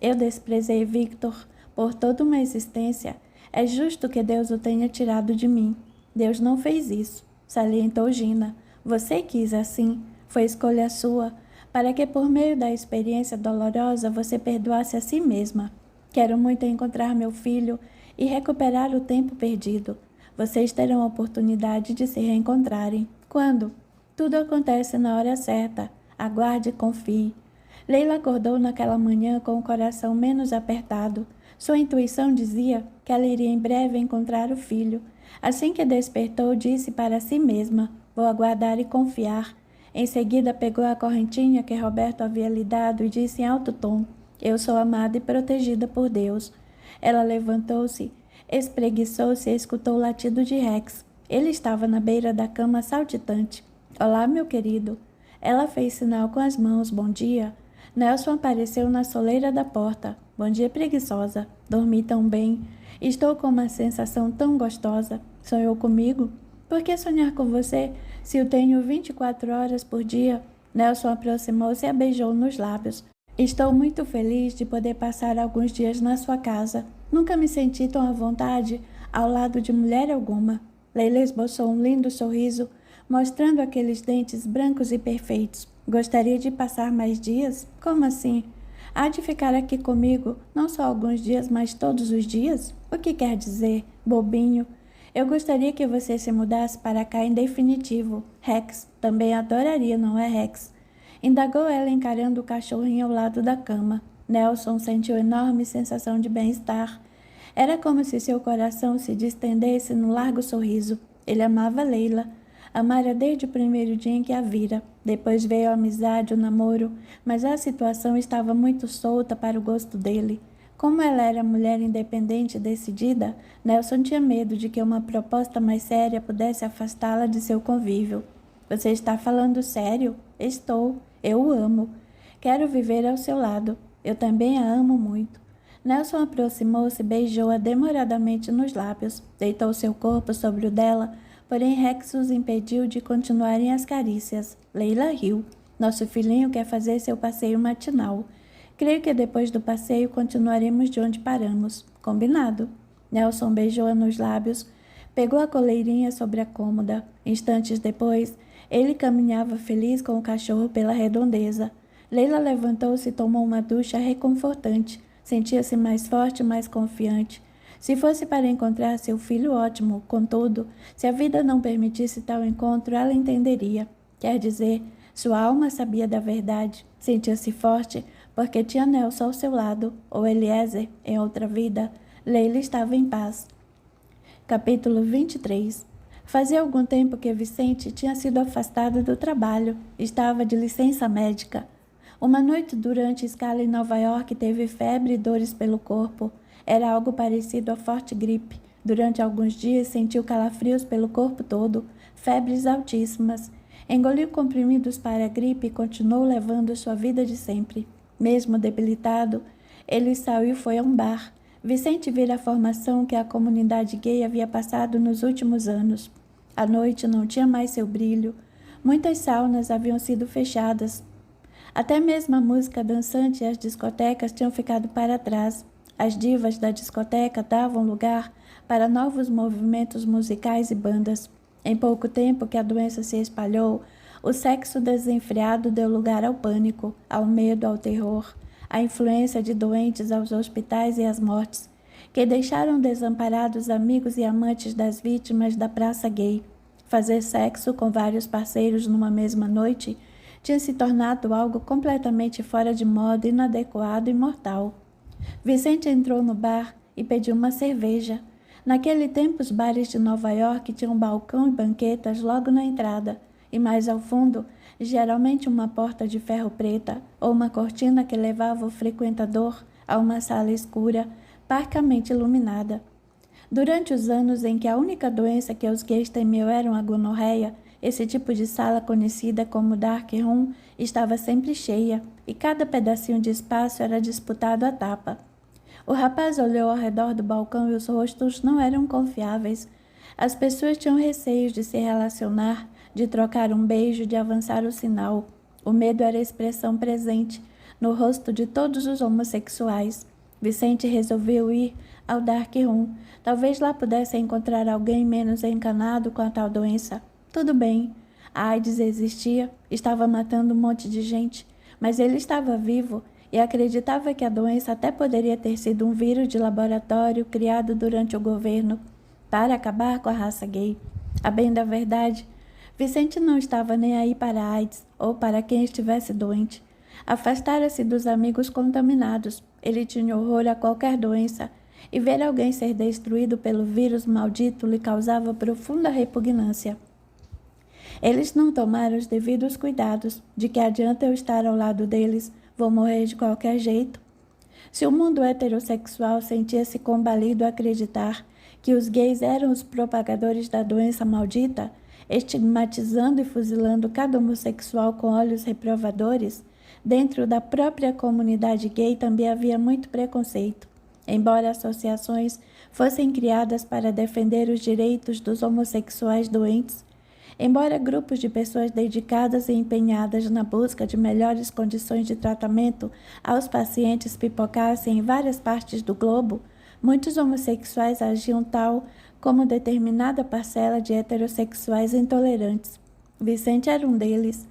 Eu desprezei Victor por toda uma existência. É justo que Deus o tenha tirado de mim. Deus não fez isso, salientou Gina. Você quis assim, foi escolha sua, para que por meio da experiência dolorosa você perdoasse a si mesma. Quero muito encontrar meu filho e recuperar o tempo perdido. Vocês terão a oportunidade de se reencontrarem. Quando? Tudo acontece na hora certa. Aguarde e confie. Leila acordou naquela manhã com o coração menos apertado. Sua intuição dizia que ela iria em breve encontrar o filho. Assim que despertou, disse para si mesma: vou aguardar e confiar. Em seguida, pegou a correntinha que Roberto havia lhe dado e disse em alto tom: eu sou amada e protegida por Deus. Ela levantou-se, espreguiçou-se e escutou o latido de Rex. Ele estava na beira da cama saltitante. Olá, meu querido. Ela fez sinal com as mãos. Bom dia. Nelson apareceu na soleira da porta. Bom dia, preguiçosa. Dormi tão bem. Estou com uma sensação tão gostosa. Sonhou comigo? Por que sonhar com você se eu tenho 24 horas por dia? Nelson aproximou-se e a beijou nos lábios. Estou muito feliz de poder passar alguns dias na sua casa. Nunca me senti tão à vontade ao lado de mulher alguma. Leila esboçou um lindo sorriso, mostrando aqueles dentes brancos e perfeitos. Gostaria de passar mais dias? Como assim? Há de ficar aqui comigo, não só alguns dias, mas todos os dias? O que quer dizer, bobinho? Eu gostaria que você se mudasse para cá em definitivo. Rex também adoraria, não é, Rex? Indagou ela encarando o cachorrinho ao lado da cama. Nelson sentiu enorme sensação de bem-estar. Era como se seu coração se distendesse num largo sorriso. Ele amava Leila. Amara desde o primeiro dia em que a vira. Depois veio a amizade, o namoro, mas a situação estava muito solta para o gosto dele. Como ela era mulher independente e decidida, Nelson tinha medo de que uma proposta mais séria pudesse afastá-la de seu convívio. Você está falando sério? Estou. Eu o amo. Quero viver ao seu lado. Eu também a amo muito. Nelson aproximou-se e beijou-a demoradamente nos lábios. Deitou seu corpo sobre o dela, porém Rex os impediu de continuarem as carícias. Leila riu. Nosso filhinho quer fazer seu passeio matinal. Creio que depois do passeio continuaremos de onde paramos. Combinado. Nelson beijou-a nos lábios, pegou a coleirinha sobre a cômoda. Instantes depois, ele caminhava feliz com o cachorro pela redondeza. Leila levantou-se e tomou uma ducha reconfortante. Sentia-se mais forte e mais confiante. Se fosse para encontrar seu filho, ótimo. Contudo, se a vida não permitisse tal encontro, ela entenderia. Quer dizer, sua alma sabia da verdade. Sentia-se forte porque tinha Nelson ao seu lado, ou Eliezer, em outra vida. Leila estava em paz. Capítulo 23. Fazia algum tempo que Vicente tinha sido afastado do trabalho. Estava de licença médica. Uma noite durante a escala em Nova York teve febre e dores pelo corpo. Era algo parecido a forte gripe. Durante alguns dias sentiu calafrios pelo corpo todo, febres altíssimas. Engoliu comprimidos para a gripe e continuou levando sua vida de sempre. Mesmo debilitado, ele saiu e foi a um bar. Vicente vira a formação que a comunidade gay havia passado nos últimos anos. A noite não tinha mais seu brilho. Muitas saunas haviam sido fechadas. Até mesmo a música dançante e as discotecas tinham ficado para trás. As divas da discoteca davam lugar para novos movimentos musicais e bandas. Em pouco tempo que a doença se espalhou, o sexo desenfreado deu lugar ao pânico, ao medo, ao terror, à influência de doentes aos hospitais e às mortes, que deixaram desamparados amigos e amantes das vítimas da praça gay. Fazer sexo com vários parceiros numa mesma noite tinha se tornado algo completamente fora de moda, inadequado e mortal. Vicente entrou no bar e pediu uma cerveja. Naquele tempo, os bares de Nova York tinham balcão e banquetas logo na entrada, e mais ao fundo, geralmente uma porta de ferro preta ou uma cortina que levava o frequentador a uma sala escura, parcamente iluminada. Durante os anos em que a única doença que os gays temiam era a gonorreia, esse tipo de sala, conhecida como dark room, estava sempre cheia, e cada pedacinho de espaço era disputado à tapa. O rapaz olhou ao redor do balcão e os rostos não eram confiáveis. As pessoas tinham receios de se relacionar, de trocar um beijo, de avançar o sinal. O medo era a expressão presente no rosto de todos os homossexuais. Vicente resolveu ir ao dark room. Talvez lá pudesse encontrar alguém menos encanado com a tal doença. Tudo bem, a AIDS existia, estava matando um monte de gente, mas ele estava vivo e acreditava que a doença até poderia ter sido um vírus de laboratório criado durante o governo para acabar com a raça gay. A bem da verdade, Vicente não estava nem aí para a AIDS ou para quem estivesse doente. Afastara-se dos amigos contaminados. Ele tinha horror a qualquer doença, e ver alguém ser destruído pelo vírus maldito lhe causava profunda repugnância. Eles não tomaram os devidos cuidados. De que adianta eu estar ao lado deles? Vou morrer de qualquer jeito. Se o mundo heterossexual sentia-se combalido a acreditar que os gays eram os propagadores da doença maldita, estigmatizando e fuzilando cada homossexual com olhos reprovadores, dentro da própria comunidade gay também havia muito preconceito. Embora associações fossem criadas para defender os direitos dos homossexuais doentes, embora grupos de pessoas dedicadas e empenhadas na busca de melhores condições de tratamento aos pacientes pipocassem em várias partes do globo, muitos homossexuais agiam tal como determinada parcela de heterossexuais intolerantes. Vicente era um deles.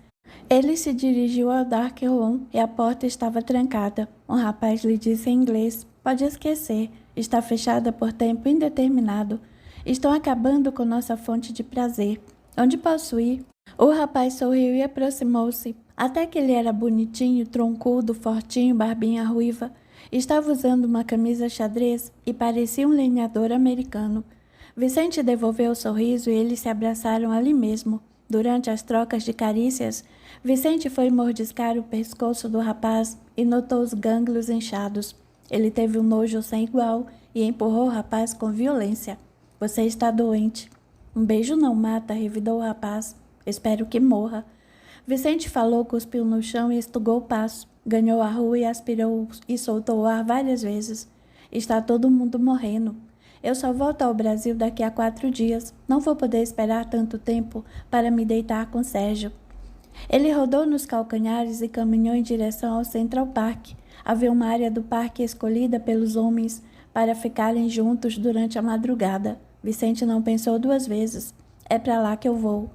Ele se dirigiu ao dark room e a porta estava trancada. Um rapaz lhe disse em inglês: "Pode esquecer, está fechada por tempo indeterminado. Estão acabando com nossa fonte de prazer. Onde posso ir?" O rapaz sorriu e aproximou-se. Até que ele era bonitinho, troncudo, fortinho, barbinha ruiva. Estava usando uma camisa xadrez e parecia um lenhador americano. Vicente devolveu o sorriso e eles se abraçaram ali mesmo. Durante as trocas de carícias, Vicente foi mordiscar o pescoço do rapaz e notou os gânglios inchados. Ele teve um nojo sem igual e empurrou o rapaz com violência. "Você está doente." "Um beijo não mata", revidou o rapaz. "Espero que morra." Vicente falou, cuspiu no chão e estugou o passo. Ganhou a rua e aspirou e soltou o ar várias vezes. "Está todo mundo morrendo. Eu só volto ao Brasil daqui a 4 dias. Não vou poder esperar tanto tempo para me deitar com Sérgio." Ele rodou nos calcanhares e caminhou em direção ao Central Park. Havia uma área do parque escolhida pelos homens para ficarem juntos durante a madrugada. Vicente não pensou 2 vezes. "É para lá que eu vou."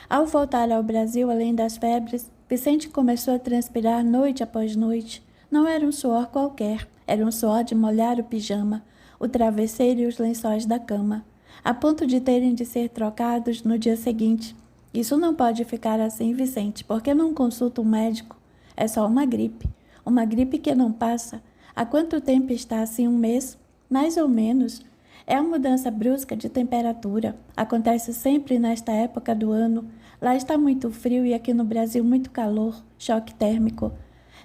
Ao voltar ao Brasil, além das febres, Vicente começou a transpirar noite após noite. Não era um suor qualquer, era um suor de molhar o pijama, o travesseiro e os lençóis da cama, a ponto de terem de ser trocados no dia seguinte. "Isso não pode ficar assim, Vicente. Por que não consulta um médico? É só uma gripe que não passa. Há quanto tempo está assim? 1 mês? Mais ou menos. É a mudança brusca de temperatura. Acontece sempre nesta época do ano. Lá está muito frio e aqui no Brasil muito calor, choque térmico."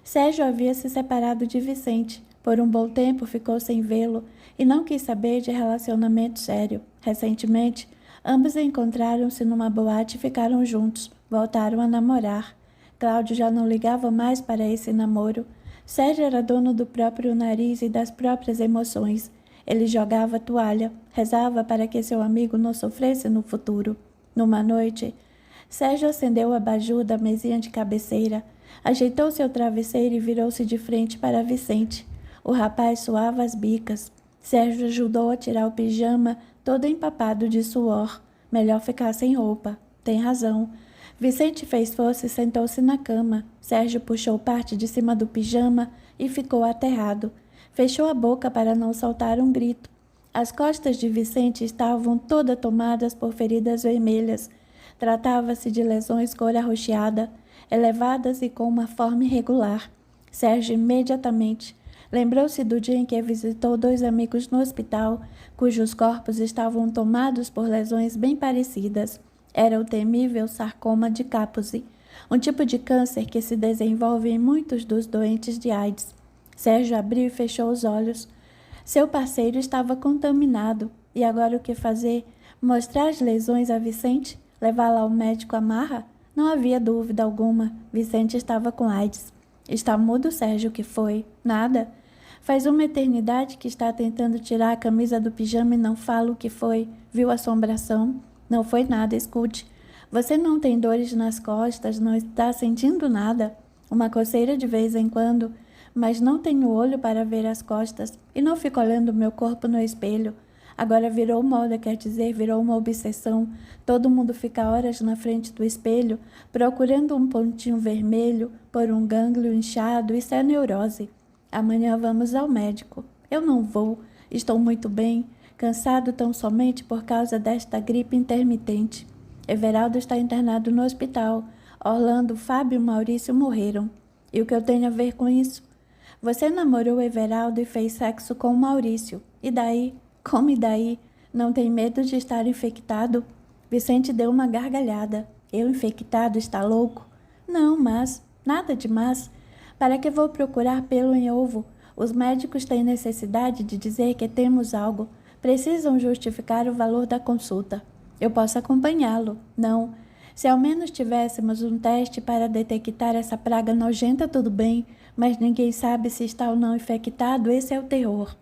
Sérgio havia se separado de Vicente. Por um bom tempo ficou sem vê-lo e não quis saber de relacionamento sério. Recentemente, ambos encontraram-se numa boate e ficaram juntos. Voltaram a namorar. Cláudio já não ligava mais para esse namoro. Sérgio era dono do próprio nariz e das próprias emoções. Ele jogava toalha, rezava para que seu amigo não sofresse no futuro. Numa noite, Sérgio acendeu o abajur da mesinha de cabeceira, ajeitou seu travesseiro e virou-se de frente para Vicente. O rapaz suava as bicas. Sérgio ajudou a tirar o pijama, todo empapado de suor. Melhor ficar sem roupa. Tem razão. Vicente fez força e sentou-se na cama. Sérgio puxou parte de cima do pijama e ficou aterrado. Fechou a boca para não soltar um grito. As costas de Vicente estavam todas tomadas por feridas vermelhas. Tratava-se de lesões cor arroxeada, elevadas e com uma forma irregular. Sérgio imediatamente lembrou-se do dia em que visitou 2 amigos no hospital, cujos corpos estavam tomados por lesões bem parecidas. Era o temível sarcoma de Kaposi, um tipo de câncer que se desenvolve em muitos dos doentes de AIDS. Sérgio abriu e fechou os olhos. Seu parceiro estava contaminado. E agora o que fazer? Mostrar as lesões a Vicente? Levá-lo ao médico à marra? Não havia dúvida alguma. Vicente estava com AIDS. Está mudo, Sérgio, o que foi? Nada. Faz uma eternidade que está tentando tirar a camisa do pijama e não fala o que foi. Viu a assombração? Não foi nada, escute. Você não tem dores nas costas, não está sentindo nada. Uma coceira de vez em quando, mas não tenho olho para ver as costas e não fico olhando o meu corpo no espelho. Agora virou moda, quer dizer, virou uma obsessão. Todo mundo fica horas na frente do espelho, procurando um pontinho vermelho por um gânglio inchado. Isso é neurose. Amanhã vamos ao médico. Eu não vou. Estou muito bem, cansado tão somente por causa desta gripe intermitente. Everaldo está internado no hospital. Orlando, Fábio e Maurício morreram. E o que eu tenho a ver com isso? Você namorou Everaldo e fez sexo com o Maurício. E daí? Como e daí? Não tem medo de estar infectado? Vicente deu uma gargalhada. Eu infectado? Está louco? Não, mas... Nada de mas. Para que vou procurar pelo em ovo? Os médicos têm necessidade de dizer que temos algo. Precisam justificar o valor da consulta. Eu posso acompanhá-lo. Não. Se ao menos tivéssemos um teste para detectar essa praga nojenta, tudo bem, mas ninguém sabe se está ou não infectado, esse é o terror.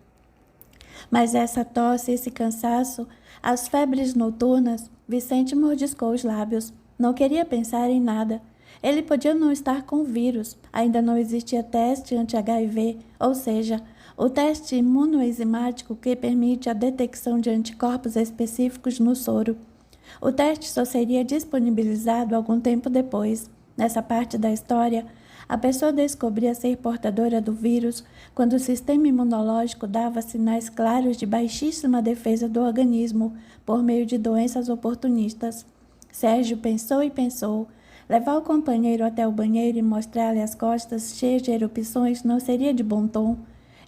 Mas essa tosse, esse cansaço, as febres noturnas, Vicente mordiscou os lábios. Não queria pensar em nada. Ele podia não estar com o vírus. Ainda não existia teste anti-HIV, ou seja, o teste imunoenzimático que permite a detecção de anticorpos específicos no soro. O teste só seria disponibilizado algum tempo depois. Nessa parte da história, a pessoa descobria ser portadora do vírus quando o sistema imunológico dava sinais claros de baixíssima defesa do organismo por meio de doenças oportunistas. Sérgio pensou e pensou. Levar o companheiro até o banheiro e mostrar-lhe as costas cheias de erupções não seria de bom tom.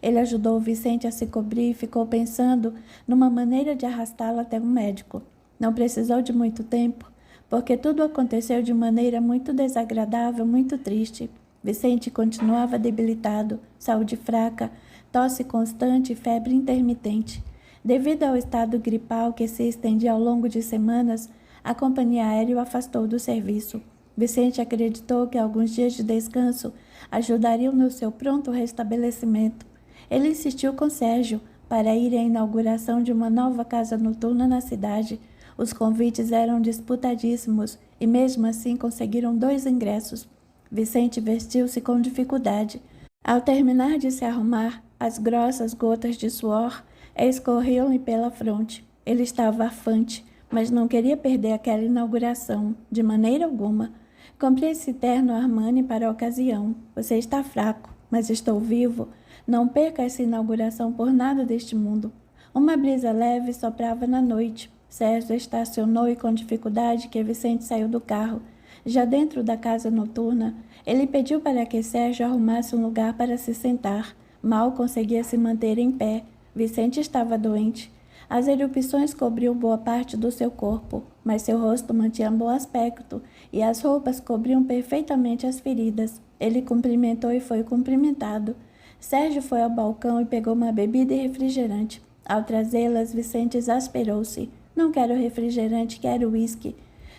Ele ajudou o Vicente a se cobrir e ficou pensando numa maneira de arrastá-lo até o médico. Não precisou de muito tempo, porque tudo aconteceu de maneira muito desagradável, muito triste. Vicente continuava debilitado, saúde fraca, tosse constante e febre intermitente. Devido ao estado gripal que se estendia ao longo de semanas, a companhia aérea o afastou do serviço. Vicente acreditou que alguns dias de descanso ajudariam no seu pronto restabelecimento. Ele insistiu com Sérgio para ir à inauguração de uma nova casa noturna na cidade. Os convites eram disputadíssimos e mesmo assim conseguiram 2 ingressos. Vicente vestiu-se com dificuldade. Ao terminar de se arrumar, as grossas gotas de suor escorriam-lhe pela fronte. Ele estava afante, mas não queria perder aquela inauguração, de maneira alguma. Comprei esse terno Armani para a ocasião. Você está fraco, mas estou vivo. Não perca essa inauguração por nada deste mundo. Uma brisa leve soprava na noite. Sérgio estacionou e com dificuldade que Vicente saiu do carro. Já dentro da casa noturna, ele pediu para que Sérgio arrumasse um lugar para se sentar. Mal conseguia se manter em pé. Vicente estava doente. As erupções cobriam boa parte do seu corpo, mas seu rosto mantinha bom aspecto e as roupas cobriam perfeitamente as feridas. Ele cumprimentou e foi cumprimentado. Sérgio foi ao balcão e pegou uma bebida e refrigerante. Ao trazê-las, Vicente exasperou-se. Não quero refrigerante, quero uísque.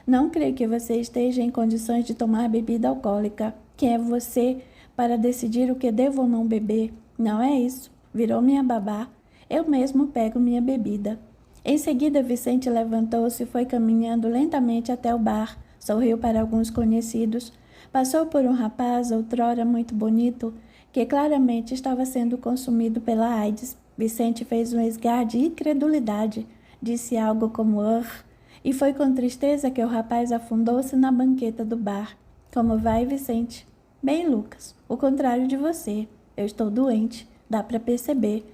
Não creio que você esteja em condições de tomar bebida alcoólica. Quem é você para decidir o que devo ou não beber? Não é isso. Virou minha babá. Eu mesmo pego minha bebida. Em seguida, Vicente levantou-se e foi caminhando lentamente até o bar. Sorriu para alguns conhecidos. Passou por um rapaz, outrora muito bonito, que claramente estava sendo consumido pela AIDS. Vicente fez um esgar de incredulidade, disse algo como e foi com tristeza que o rapaz afundou-se na banqueta do bar. Como vai, Vicente? Bem, Lucas, o contrário de você. Eu estou doente, dá para perceber.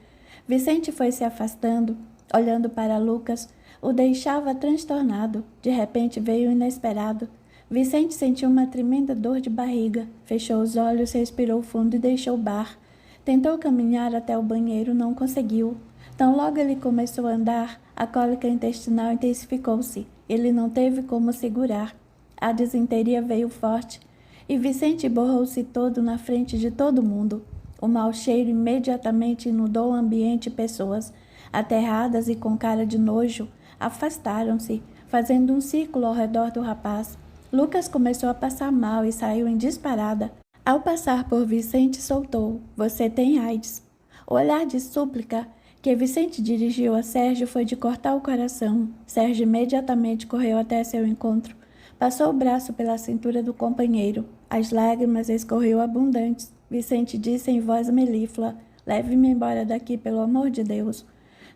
Vicente foi se afastando, olhando para Lucas, o deixava transtornado. De repente veio o inesperado. Vicente sentiu uma tremenda dor de barriga, fechou os olhos, respirou fundo e deixou o bar. Tentou caminhar até o banheiro, não conseguiu. Tão logo ele começou a andar, a cólica intestinal intensificou-se. Ele não teve como segurar. A disenteria veio forte e Vicente borrou-se todo na frente de todo mundo. O mau cheiro imediatamente inundou o ambiente e pessoas, aterradas e com cara de nojo, afastaram-se, fazendo um círculo ao redor do rapaz. Lucas começou a passar mal e saiu em disparada. Ao passar por Vicente, soltou: "Você tem AIDS." O olhar de súplica que Vicente dirigiu a Sérgio foi de cortar o coração. Sérgio imediatamente correu até seu encontro. Passou o braço pela cintura do companheiro. As lágrimas escorriam abundantes. Vicente disse em voz melíflua: "Leve-me embora daqui, pelo amor de Deus."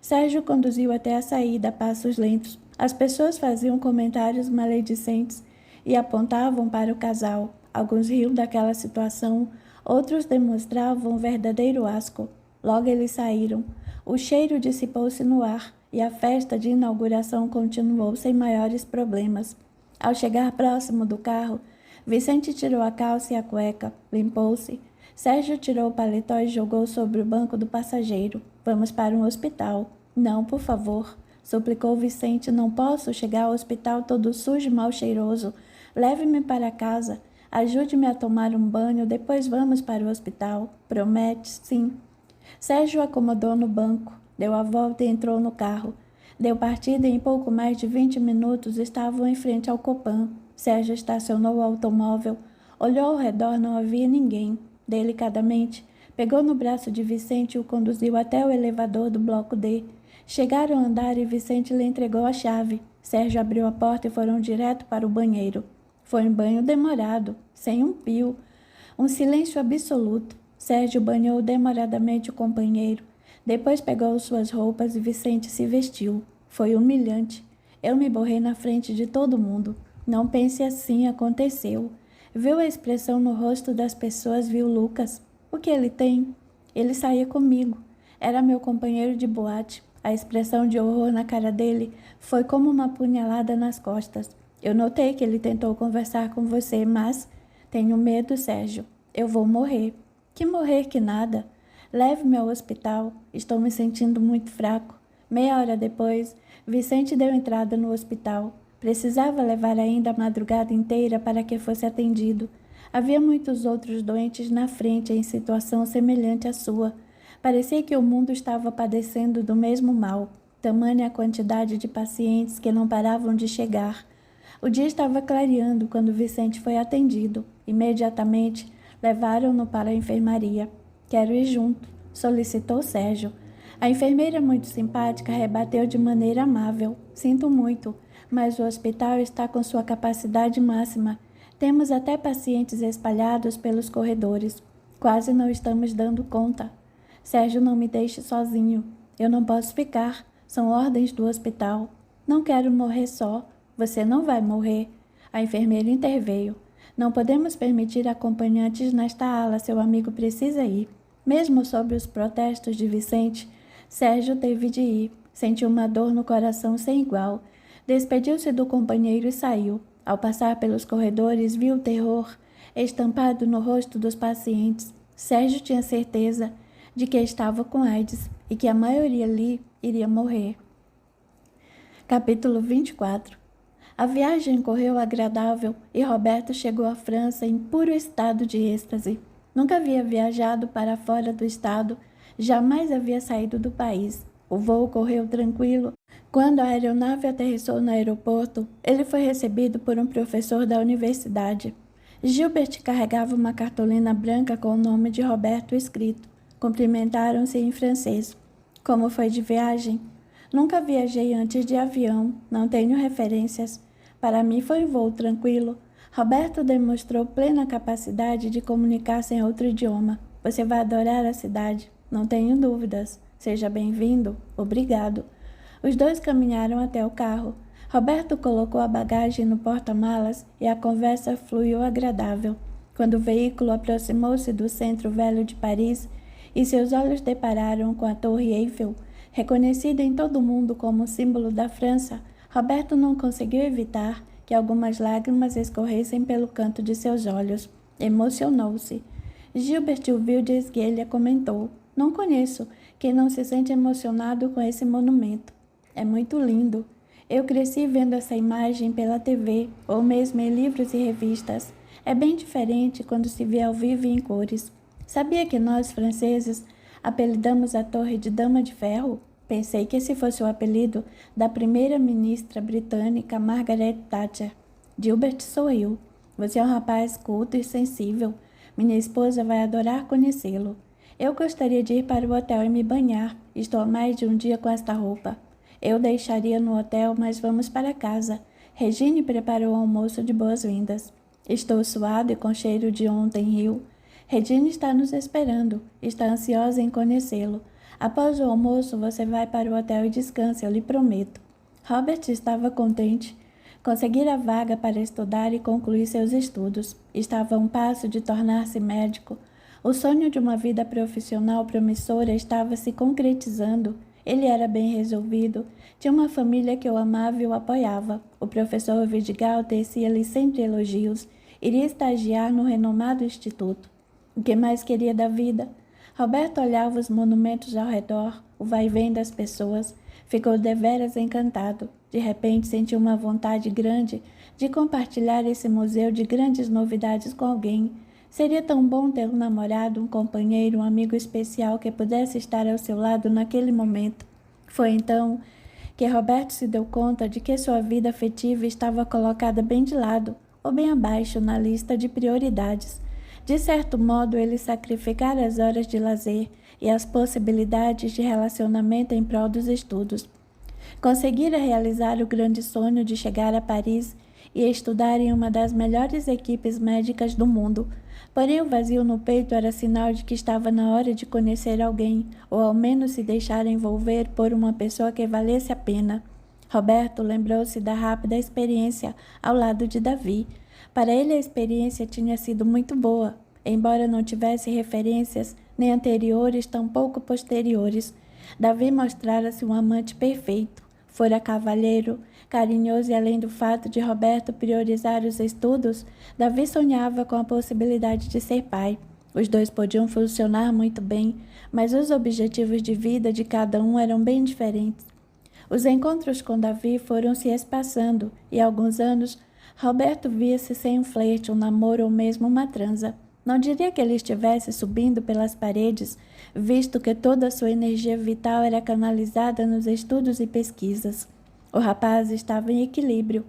Sérgio conduziu até a saída a passos lentos. As pessoas faziam comentários maledicentes e apontavam para o casal. Alguns riam daquela situação, outros demonstravam um verdadeiro asco. Logo eles saíram. O cheiro dissipou-se no ar e a festa de inauguração continuou sem maiores problemas. Ao chegar próximo do carro, Vicente tirou a calça e a cueca, limpou-se. Sérgio tirou o paletó e jogou sobre o banco do passageiro. "Vamos para um hospital." "Não, por favor," suplicou Vicente. "Não posso chegar ao hospital todo sujo e mal cheiroso. Leve-me para casa. Ajude-me a tomar um banho, depois vamos para o hospital." "Promete?" "Sim." Sérgio acomodou no banco, deu a volta e entrou no carro. Deu partida e em pouco mais de 20 minutos estavam em frente ao Copan. Sérgio estacionou o automóvel, olhou ao redor, não havia ninguém. Delicadamente, pegou no braço de Vicente e o conduziu até o elevador do bloco D. Chegaram ao andar e Vicente lhe entregou a chave. Sérgio abriu a porta e foram direto para o banheiro. Foi um banho demorado, sem um pio, um silêncio absoluto. Sérgio banhou demoradamente o companheiro. Depois pegou suas roupas e Vicente se vestiu. Foi humilhante. Eu me borrei na frente de todo mundo. Não pense assim, aconteceu. Viu a expressão no rosto das pessoas, viu Lucas. O que ele tem? Ele saía comigo. Era meu companheiro de boate. A expressão de horror na cara dele foi como uma punhalada nas costas. Eu notei que ele tentou conversar com você, mas... Tenho medo, Sérgio. Eu vou morrer. Que morrer que nada. Leve-me ao hospital. Estou me sentindo muito fraco. Meia hora depois, Vicente deu entrada no hospital. Precisava levar ainda a madrugada inteira para que fosse atendido. Havia muitos outros doentes na frente em situação semelhante à sua. Parecia que o mundo estava padecendo do mesmo mal. Tamanha a quantidade de pacientes que não paravam de chegar. O dia estava clareando quando Vicente foi atendido. Imediatamente, levaram-no para a enfermaria. "Quero ir junto", solicitou Sérgio. A enfermeira, muito simpática, rebateu de maneira amável: "Sinto muito, mas o hospital está com sua capacidade máxima. Temos até pacientes espalhados pelos corredores. Quase não estamos dando conta. Sérgio, não me deixe sozinho. Eu não posso ficar. São ordens do hospital. Não quero morrer só. Você não vai morrer." A enfermeira interveio: "Não podemos permitir acompanhantes nesta ala. Seu amigo precisa ir." Mesmo sob os protestos de Vicente, Sérgio teve de ir. Sentiu uma dor no coração sem igual. Despediu-se do companheiro e saiu. Ao passar pelos corredores, viu o terror estampado no rosto dos pacientes. Sérgio tinha certeza de que estava com AIDS e que a maioria ali iria morrer. Capítulo 24. A viagem correu agradável e Roberto chegou à França em puro estado de êxtase. Nunca havia viajado para fora do estado, jamais havia saído do país. O voo correu tranquilo. Quando a aeronave aterrissou no aeroporto, ele foi recebido por um professor da universidade. Gilbert carregava uma cartolina branca com o nome de Roberto escrito. Cumprimentaram-se em francês. "Como foi de viagem?" "Nunca viajei antes de avião, não tenho referências. Para mim foi um voo tranquilo." Roberto demonstrou plena capacidade de comunicar-se em outro idioma. Você vai adorar a cidade, não tenho dúvidas. Seja bem-vindo. Obrigado. Os dois caminharam até o carro. Roberto colocou a bagagem no porta-malas e a conversa fluiu agradável. Quando o veículo aproximou-se do centro velho de Paris e seus olhos depararam com a Torre Eiffel, reconhecida em todo o mundo como símbolo da França, Roberto não conseguiu evitar que algumas lágrimas escorressem pelo canto de seus olhos. Emocionou-se. Gilbert o viu de esguelha comentou: "Não conheço quem não se sente emocionado com esse monumento. É muito lindo. Eu cresci vendo essa imagem pela TV ou mesmo em livros e revistas. É bem diferente quando se vê ao vivo e em cores. Sabia que nós, franceses, apelidamos a Torre de Dama de Ferro? Pensei que esse fosse o apelido da primeira-ministra britânica Margaret Thatcher." Gilbert sorriu. "Você é um rapaz culto e sensível. Minha esposa vai adorar conhecê-lo. Eu gostaria de ir para o hotel e me banhar. Estou há mais de um dia com esta roupa. Eu deixaria no hotel, mas vamos para casa. Regine preparou o almoço de boas-vindas. Estou suado e com cheiro de ontem rio. Regine está nos esperando. Está ansiosa em conhecê-lo. Após o almoço, você vai para o hotel e descanse, eu lhe prometo." Robert estava contente. Conseguira vaga para estudar e concluir seus estudos. Estava a um passo de tornar-se médico. O sonho de uma vida profissional promissora estava se concretizando. Ele era bem resolvido, tinha uma família que o amava e o apoiava. O professor Vidigal tecia-lhe sempre elogios. Iria estagiar no renomado instituto. O que mais queria da vida? Roberto olhava os monumentos ao redor, o vai-vem das pessoas. Ficou deveras encantado. De repente sentiu uma vontade grande de compartilhar esse museu de grandes novidades com alguém. Seria tão bom ter um namorado, um companheiro, um amigo especial que pudesse estar ao seu lado naquele momento. Foi então que Roberto se deu conta de que sua vida afetiva estava colocada bem de lado, ou bem abaixo na lista de prioridades. De certo modo, ele sacrificara as horas de lazer e as possibilidades de relacionamento em prol dos estudos. Conseguira realizar o grande sonho de chegar a Paris e estudar em uma das melhores equipes médicas do mundo. Porém, o vazio no peito era sinal de que estava na hora de conhecer alguém, ou ao menos se deixar envolver por uma pessoa que valesse a pena. Roberto lembrou-se da rápida experiência ao lado de Davi. Para ele a experiência tinha sido muito boa, embora não tivesse referências nem anteriores, tampouco posteriores. Davi mostrara-se um amante perfeito. Fora cavalheiro, carinhoso e além do fato de Roberto priorizar os estudos, Davi sonhava com a possibilidade de ser pai. Os dois podiam funcionar muito bem, mas os objetivos de vida de cada um eram bem diferentes. Os encontros com Davi foram se espaçando e há alguns anos Roberto via-se sem um flerte, um namoro ou mesmo uma transa. Não diria que ele estivesse subindo pelas paredes, visto que toda a sua energia vital era canalizada nos estudos e pesquisas. O rapaz estava em equilíbrio,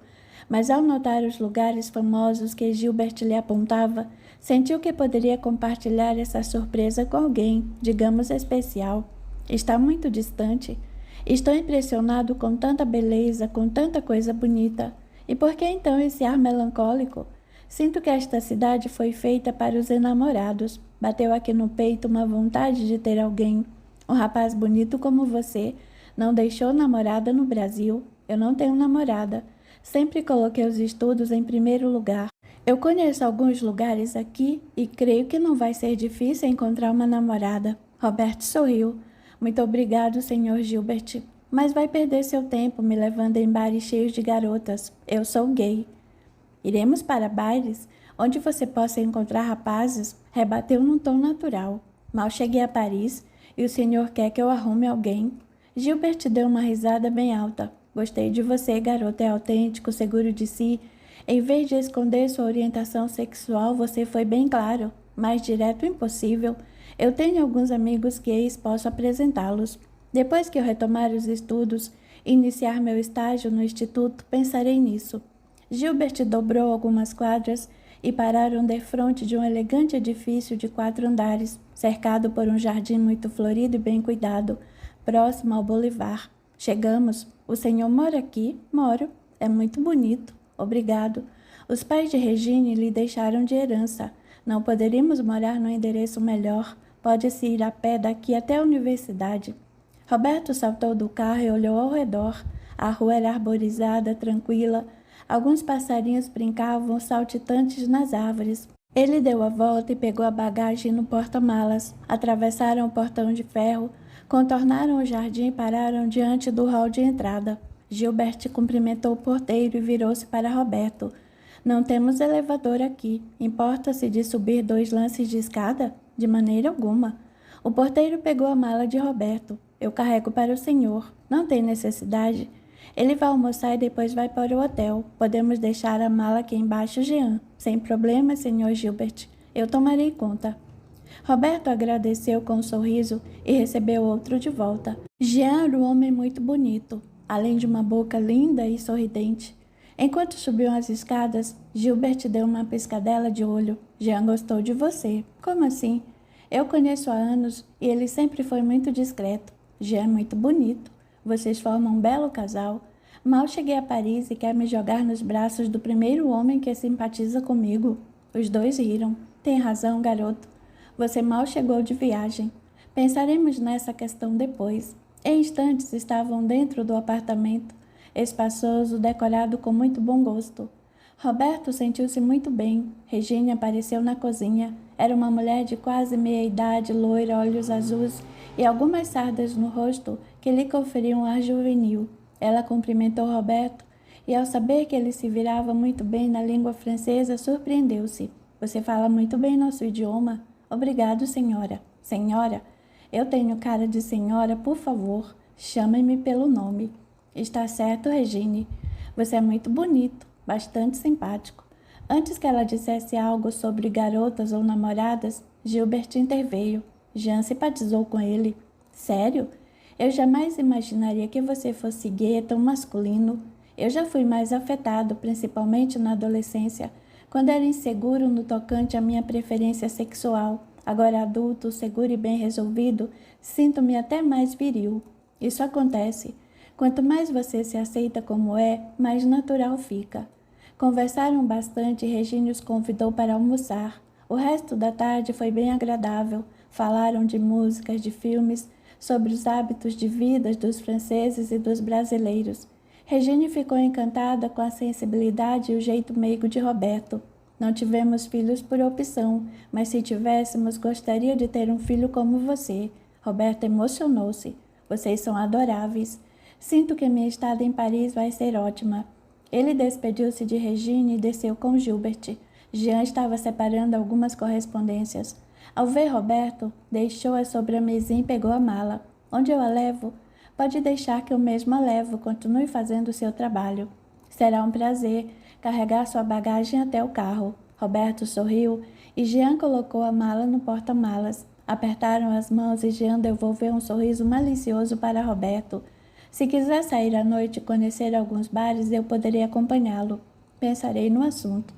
mas ao notar os lugares famosos que Gilbert lhe apontava, sentiu que poderia compartilhar essa surpresa com alguém, digamos, especial. Está muito distante. Estou impressionado com tanta beleza, com tanta coisa bonita. E por que então esse ar melancólico? Sinto que esta cidade foi feita para os enamorados. Bateu aqui no peito uma vontade de ter alguém. Um rapaz bonito como você não deixou namorada no Brasil. Eu não tenho namorada. Sempre coloquei os estudos em primeiro lugar. Eu conheço alguns lugares aqui e creio que não vai ser difícil encontrar uma namorada. Roberto sorriu. Muito obrigado, Sr. Gilbert. Mas vai perder seu tempo me levando em bares cheios de garotas. Eu sou gay. Iremos para bailes, onde você possa encontrar rapazes, rebateu num tom natural. Mal cheguei a Paris, e o senhor quer que eu arrume alguém. Gilbert deu uma risada bem alta. Gostei de você, garoto, é autêntico, seguro de si. Em vez de esconder sua orientação sexual, você foi bem claro. Mais direto impossível. Eu tenho alguns amigos gays, posso apresentá-los. Depois que eu retomar os estudos e iniciar meu estágio no instituto, pensarei nisso. Gilbert dobrou algumas quadras e pararam defronte de um elegante edifício de 4 andares, cercado por um jardim muito florido e bem cuidado, próximo ao Boulevard. Chegamos. O senhor mora aqui? Moro. É muito bonito. Obrigado. Os pais de Regine lhe deixaram de herança. Não poderíamos morar num endereço melhor. Pode-se ir a pé daqui até a universidade. Roberto saltou do carro e olhou ao redor. A rua era arborizada, tranquila. Alguns passarinhos brincavam saltitantes nas árvores. Ele deu a volta e pegou a bagagem no porta-malas. Atravessaram o portão de ferro, contornaram o jardim e pararam diante do hall de entrada. Gilbert cumprimentou o porteiro e virou-se para Roberto. Não temos elevador aqui. Importa-se de subir 2 lances de escada? De maneira alguma. O porteiro pegou a mala de Roberto. Eu carrego para o senhor. Não tem necessidade. Ele vai almoçar e depois vai para o hotel. Podemos deixar a mala aqui embaixo, Jean. Sem problema, senhor Gilbert. Eu tomarei conta. Roberto agradeceu com um sorriso e recebeu outro de volta. Jean era um homem muito bonito, além de uma boca linda e sorridente. Enquanto subiam as escadas, Gilbert deu uma piscadela de olho. Jean gostou de você. Como assim? Eu conheço há anos e ele sempre foi muito discreto. Jean é muito bonito. Vocês formam um belo casal. Mal cheguei a Paris e quer me jogar nos braços do primeiro homem que simpatiza comigo. Os dois riram. Tem razão, garoto. Você mal chegou de viagem. Pensaremos nessa questão depois. Em instantes estavam dentro do apartamento, espaçoso, decorado com muito bom gosto. Roberto sentiu-se muito bem. Regina apareceu na cozinha. Era uma mulher de quase meia-idade, loira, olhos azuis e algumas sardas no rosto que lhe conferiam um ar juvenil. Ela cumprimentou Roberto e, ao saber que ele se virava muito bem na língua francesa, surpreendeu-se. Você fala muito bem nosso idioma. Obrigado, senhora. Senhora? Eu tenho cara de senhora, por favor. Chame-me pelo nome. Está certo, Regine. Você é muito bonito, bastante simpático. Antes que ela dissesse algo sobre garotas ou namoradas, Gilbert interveio. Jean simpatizou com ele. Sério? Eu jamais imaginaria que você fosse gay, tão masculino. Eu já fui mais afetado, principalmente na adolescência, quando era inseguro no tocante à minha preferência sexual. Agora adulto, seguro e bem resolvido, sinto-me até mais viril. Isso acontece. Quanto mais você se aceita como é, mais natural fica. Conversaram bastante e Regina os convidou para almoçar. O resto da tarde foi bem agradável. Falaram de músicas, de filmes, sobre os hábitos de vida dos franceses e dos brasileiros. Regina ficou encantada com a sensibilidade e o jeito meigo de Roberto. Não tivemos filhos por opção, mas se tivéssemos, gostaria de ter um filho como você. Roberto emocionou-se. Vocês são adoráveis. Sinto que minha estada em Paris vai ser ótima. Ele despediu-se de Regina e desceu com Gilbert. Jean estava separando algumas correspondências. Ao ver Roberto, deixou-a sobre a mesinha e pegou a mala. Onde eu a levo? Pode deixar que eu mesma a levo. Continue fazendo o seu trabalho. Será um prazer carregar sua bagagem até o carro. Roberto sorriu e Jean colocou a mala no porta-malas. Apertaram as mãos e Jean devolveu um sorriso malicioso para Roberto. Se quiser sair à noite e conhecer alguns bares, eu poderia acompanhá-lo. Pensarei no assunto.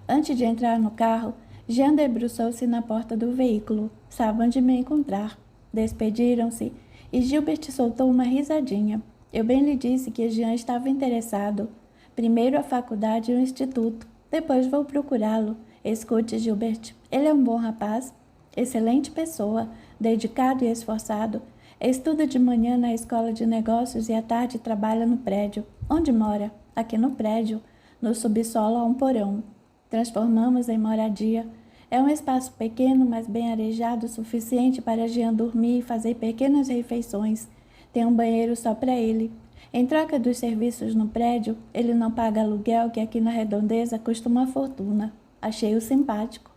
Antes de entrar no carro, Jean debruçou-se na porta do veículo. Sabe onde me encontrar. Despediram-se e Gilbert soltou uma risadinha. Eu bem lhe disse que Jean estava interessado. Primeiro a faculdade e o instituto. Depois vou procurá-lo. Escute, Gilbert. Ele é um bom rapaz. Excelente pessoa. Dedicado e esforçado. Estuda de manhã na escola de negócios e à tarde trabalha no prédio. Onde mora? Aqui no prédio. No subsolo há um porão. Transformamos em moradia. É um espaço pequeno, mas bem arejado o suficiente para Jean dormir e fazer pequenas refeições. Tem um banheiro só para ele. Em troca dos serviços no prédio, ele não paga aluguel, que aqui na redondeza custa uma fortuna. Achei-o simpático.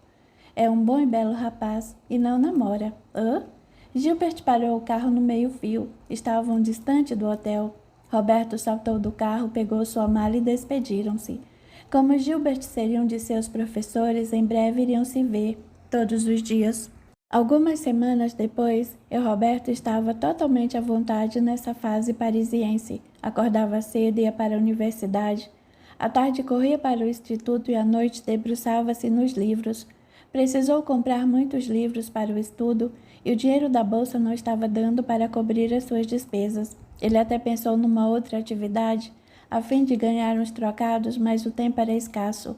É um bom e belo rapaz e não namora. Hã? Gilbert parou o carro no meio-fio. Estavam distante do hotel. Roberto saltou do carro, pegou sua mala e despediram-se. Como Gilbert seria um de seus professores, em breve iriam se ver, todos os dias. Algumas semanas depois, Roberto estava totalmente à vontade nessa fase parisiense. Acordava cedo e ia para a universidade. À tarde corria para o instituto e à noite debruçava-se nos livros. Precisou comprar muitos livros para o estudo e o dinheiro da bolsa não estava dando para cobrir as suas despesas. Ele até pensou numa outra atividade, a fim de ganhar uns trocados, mas o tempo era escasso,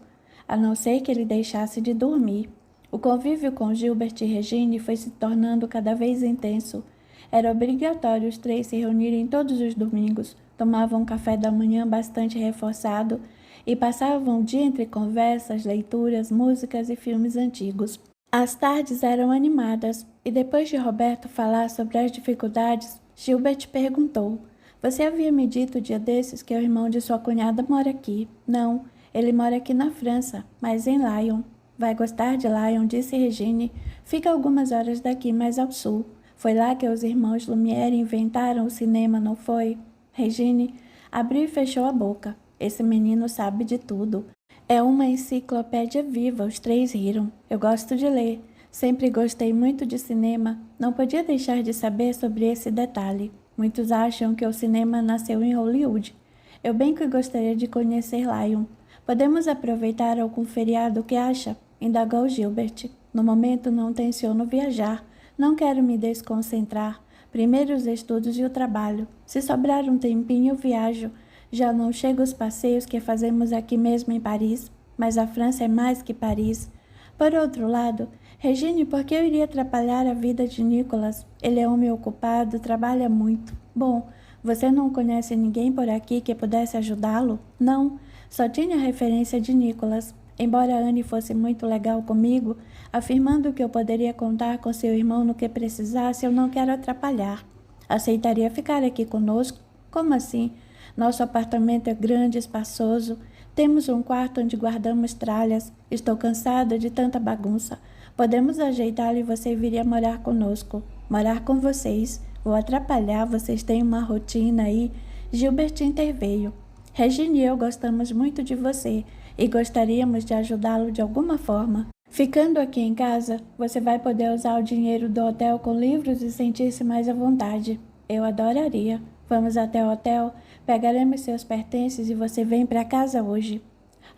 a não ser que ele deixasse de dormir. O convívio com Gilbert e Regine foi se tornando cada vez intenso. Era obrigatório os três se reunirem todos os domingos, tomavam um café da manhã bastante reforçado e passavam o dia entre conversas, leituras, músicas e filmes antigos. As tardes eram animadas e depois de Roberto falar sobre as dificuldades, Gilbert perguntou: "Você havia me dito dia desses que o irmão de sua cunhada mora aqui?" "Não, ele mora aqui na França, mas em Lyon." "Vai gostar de Lyon", disse Regine. "Fica algumas horas daqui, mais ao sul. Foi lá que os irmãos Lumière inventaram o cinema, não foi?" Regine abriu e fechou a boca. "Esse menino sabe de tudo. É uma enciclopédia viva." Os três riram. "Eu gosto de ler. Sempre gostei muito de cinema. Não podia deixar de saber sobre esse detalhe. Muitos acham que o cinema nasceu em Hollywood. Eu bem que gostaria de conhecer Lyon. Podemos aproveitar algum feriado, o que acha?" Indagou Gilbert. "No momento não tenciono viajar. Não quero me desconcentrar. Primeiro os estudos e o trabalho. Se sobrar um tempinho, eu viajo. Já não chego aos passeios que fazemos aqui mesmo em Paris, mas a França é mais que Paris. Por outro lado, Regine, por que eu iria atrapalhar a vida de Nicolas? Ele é homem ocupado, trabalha muito. Bom, você não conhece ninguém por aqui que pudesse ajudá-lo?" "Não, só tinha a referência de Nicolas. Embora Anne fosse muito legal comigo, afirmando que eu poderia contar com seu irmão no que precisasse, eu não quero atrapalhar." "Aceitaria ficar aqui conosco?" "Como assim? Nosso apartamento é grande e espaçoso. Temos um quarto onde guardamos tralhas. Estou cansada de tanta bagunça. Podemos ajeitá-lo e você viria morar conosco." "Morar com vocês? Vou atrapalhar, vocês têm uma rotina aí." Gilbert interveio. "Regine e eu gostamos muito de você e gostaríamos de ajudá-lo de alguma forma. Ficando aqui em casa, você vai poder usar o dinheiro do hotel com livros e sentir-se mais à vontade." "Eu adoraria. Vamos até o hotel, pegaremos seus pertences e você vem para casa hoje."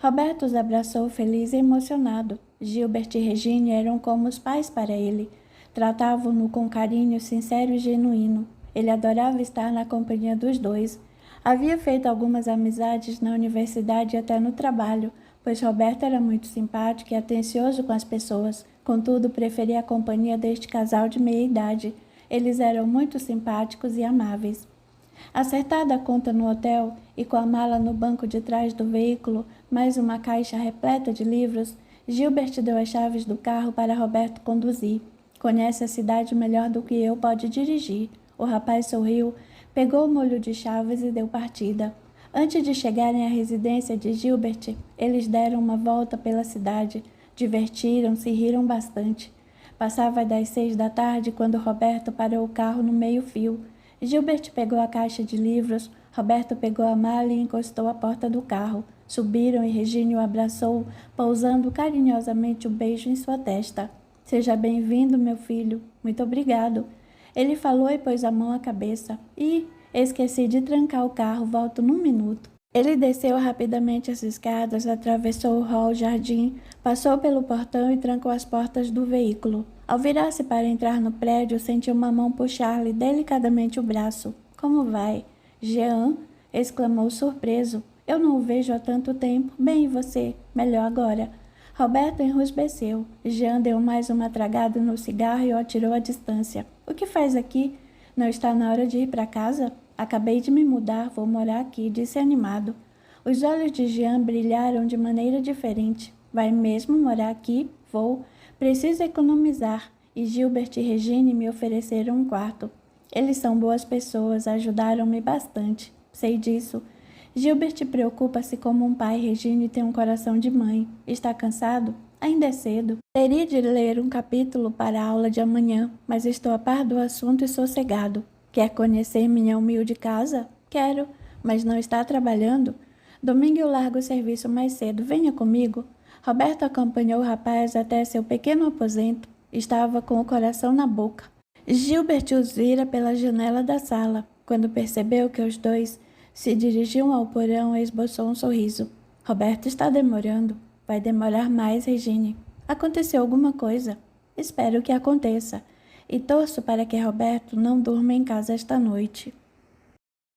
Roberto os abraçou feliz e emocionado. Gilbert e Regine eram como os pais para ele. Tratavam-no com carinho sincero e genuíno. Ele adorava estar na companhia dos dois. Havia feito algumas amizades na universidade e até no trabalho, pois Roberto era muito simpático e atencioso com as pessoas. Contudo, preferia a companhia deste casal de meia-idade. Eles eram muito simpáticos e amáveis. Acertada a conta no hotel e com a mala no banco de trás do veículo, mais uma caixa repleta de livros, Gilbert deu as chaves do carro para Roberto conduzir. "Conhece a cidade melhor do que eu, pode dirigir." O rapaz sorriu, pegou o molho de chaves e deu partida. Antes de chegarem à residência de Gilbert, eles deram uma volta pela cidade, divertiram-se e riram bastante. Passava das 6 da tarde quando Roberto parou o carro no meio-fio. Gilbert pegou a caixa de livros, Roberto pegou a mala e encostou à porta do carro. Subiram e Regine o abraçou, pousando carinhosamente um beijo em sua testa. "Seja bem-vindo, meu filho." "Muito obrigado." Ele falou e pôs a mão à cabeça. Esqueci de trancar o carro, volto num minuto." Ele desceu rapidamente as escadas, atravessou o hall-jardim, passou pelo portão e trancou as portas do veículo. Ao virar-se para entrar no prédio, sentiu uma mão puxar-lhe delicadamente o braço. "Como vai?" "Jean?" exclamou surpreso. "Eu não o vejo há tanto tempo." "Bem, e você?" "Melhor agora." Roberto enrusbeceu. Jean deu mais uma tragada no cigarro e o atirou à distância. "O que faz aqui? Não está na hora de ir para casa?" "Acabei de me mudar, vou morar aqui", disse animado. Os olhos de Jean brilharam de maneira diferente. "Vai mesmo morar aqui?" "Vou. Preciso economizar. E Gilbert e Regine me ofereceram um quarto. Eles são boas pessoas, ajudaram-me bastante." "Sei disso." "Gilbert preocupa-se como um pai, Regine tem um coração de mãe." "Está cansado?" "Ainda é cedo. Teria de ler um capítulo para a aula de amanhã, mas estou a par do assunto e sossegado." "Quer conhecer minha humilde casa?" "Quero, mas não está trabalhando?" "Domingo eu largo o serviço mais cedo. Venha comigo." Roberto acompanhou o rapaz até seu pequeno aposento. Estava com o coração na boca. Gilbert os vira pela janela da sala. Quando percebeu que os dois se dirigiam ao porão, esboçou um sorriso. "Roberto está demorando." "Vai demorar mais, Regine." "Aconteceu alguma coisa?" "Espero que aconteça. E torço para que Roberto não durma em casa esta noite."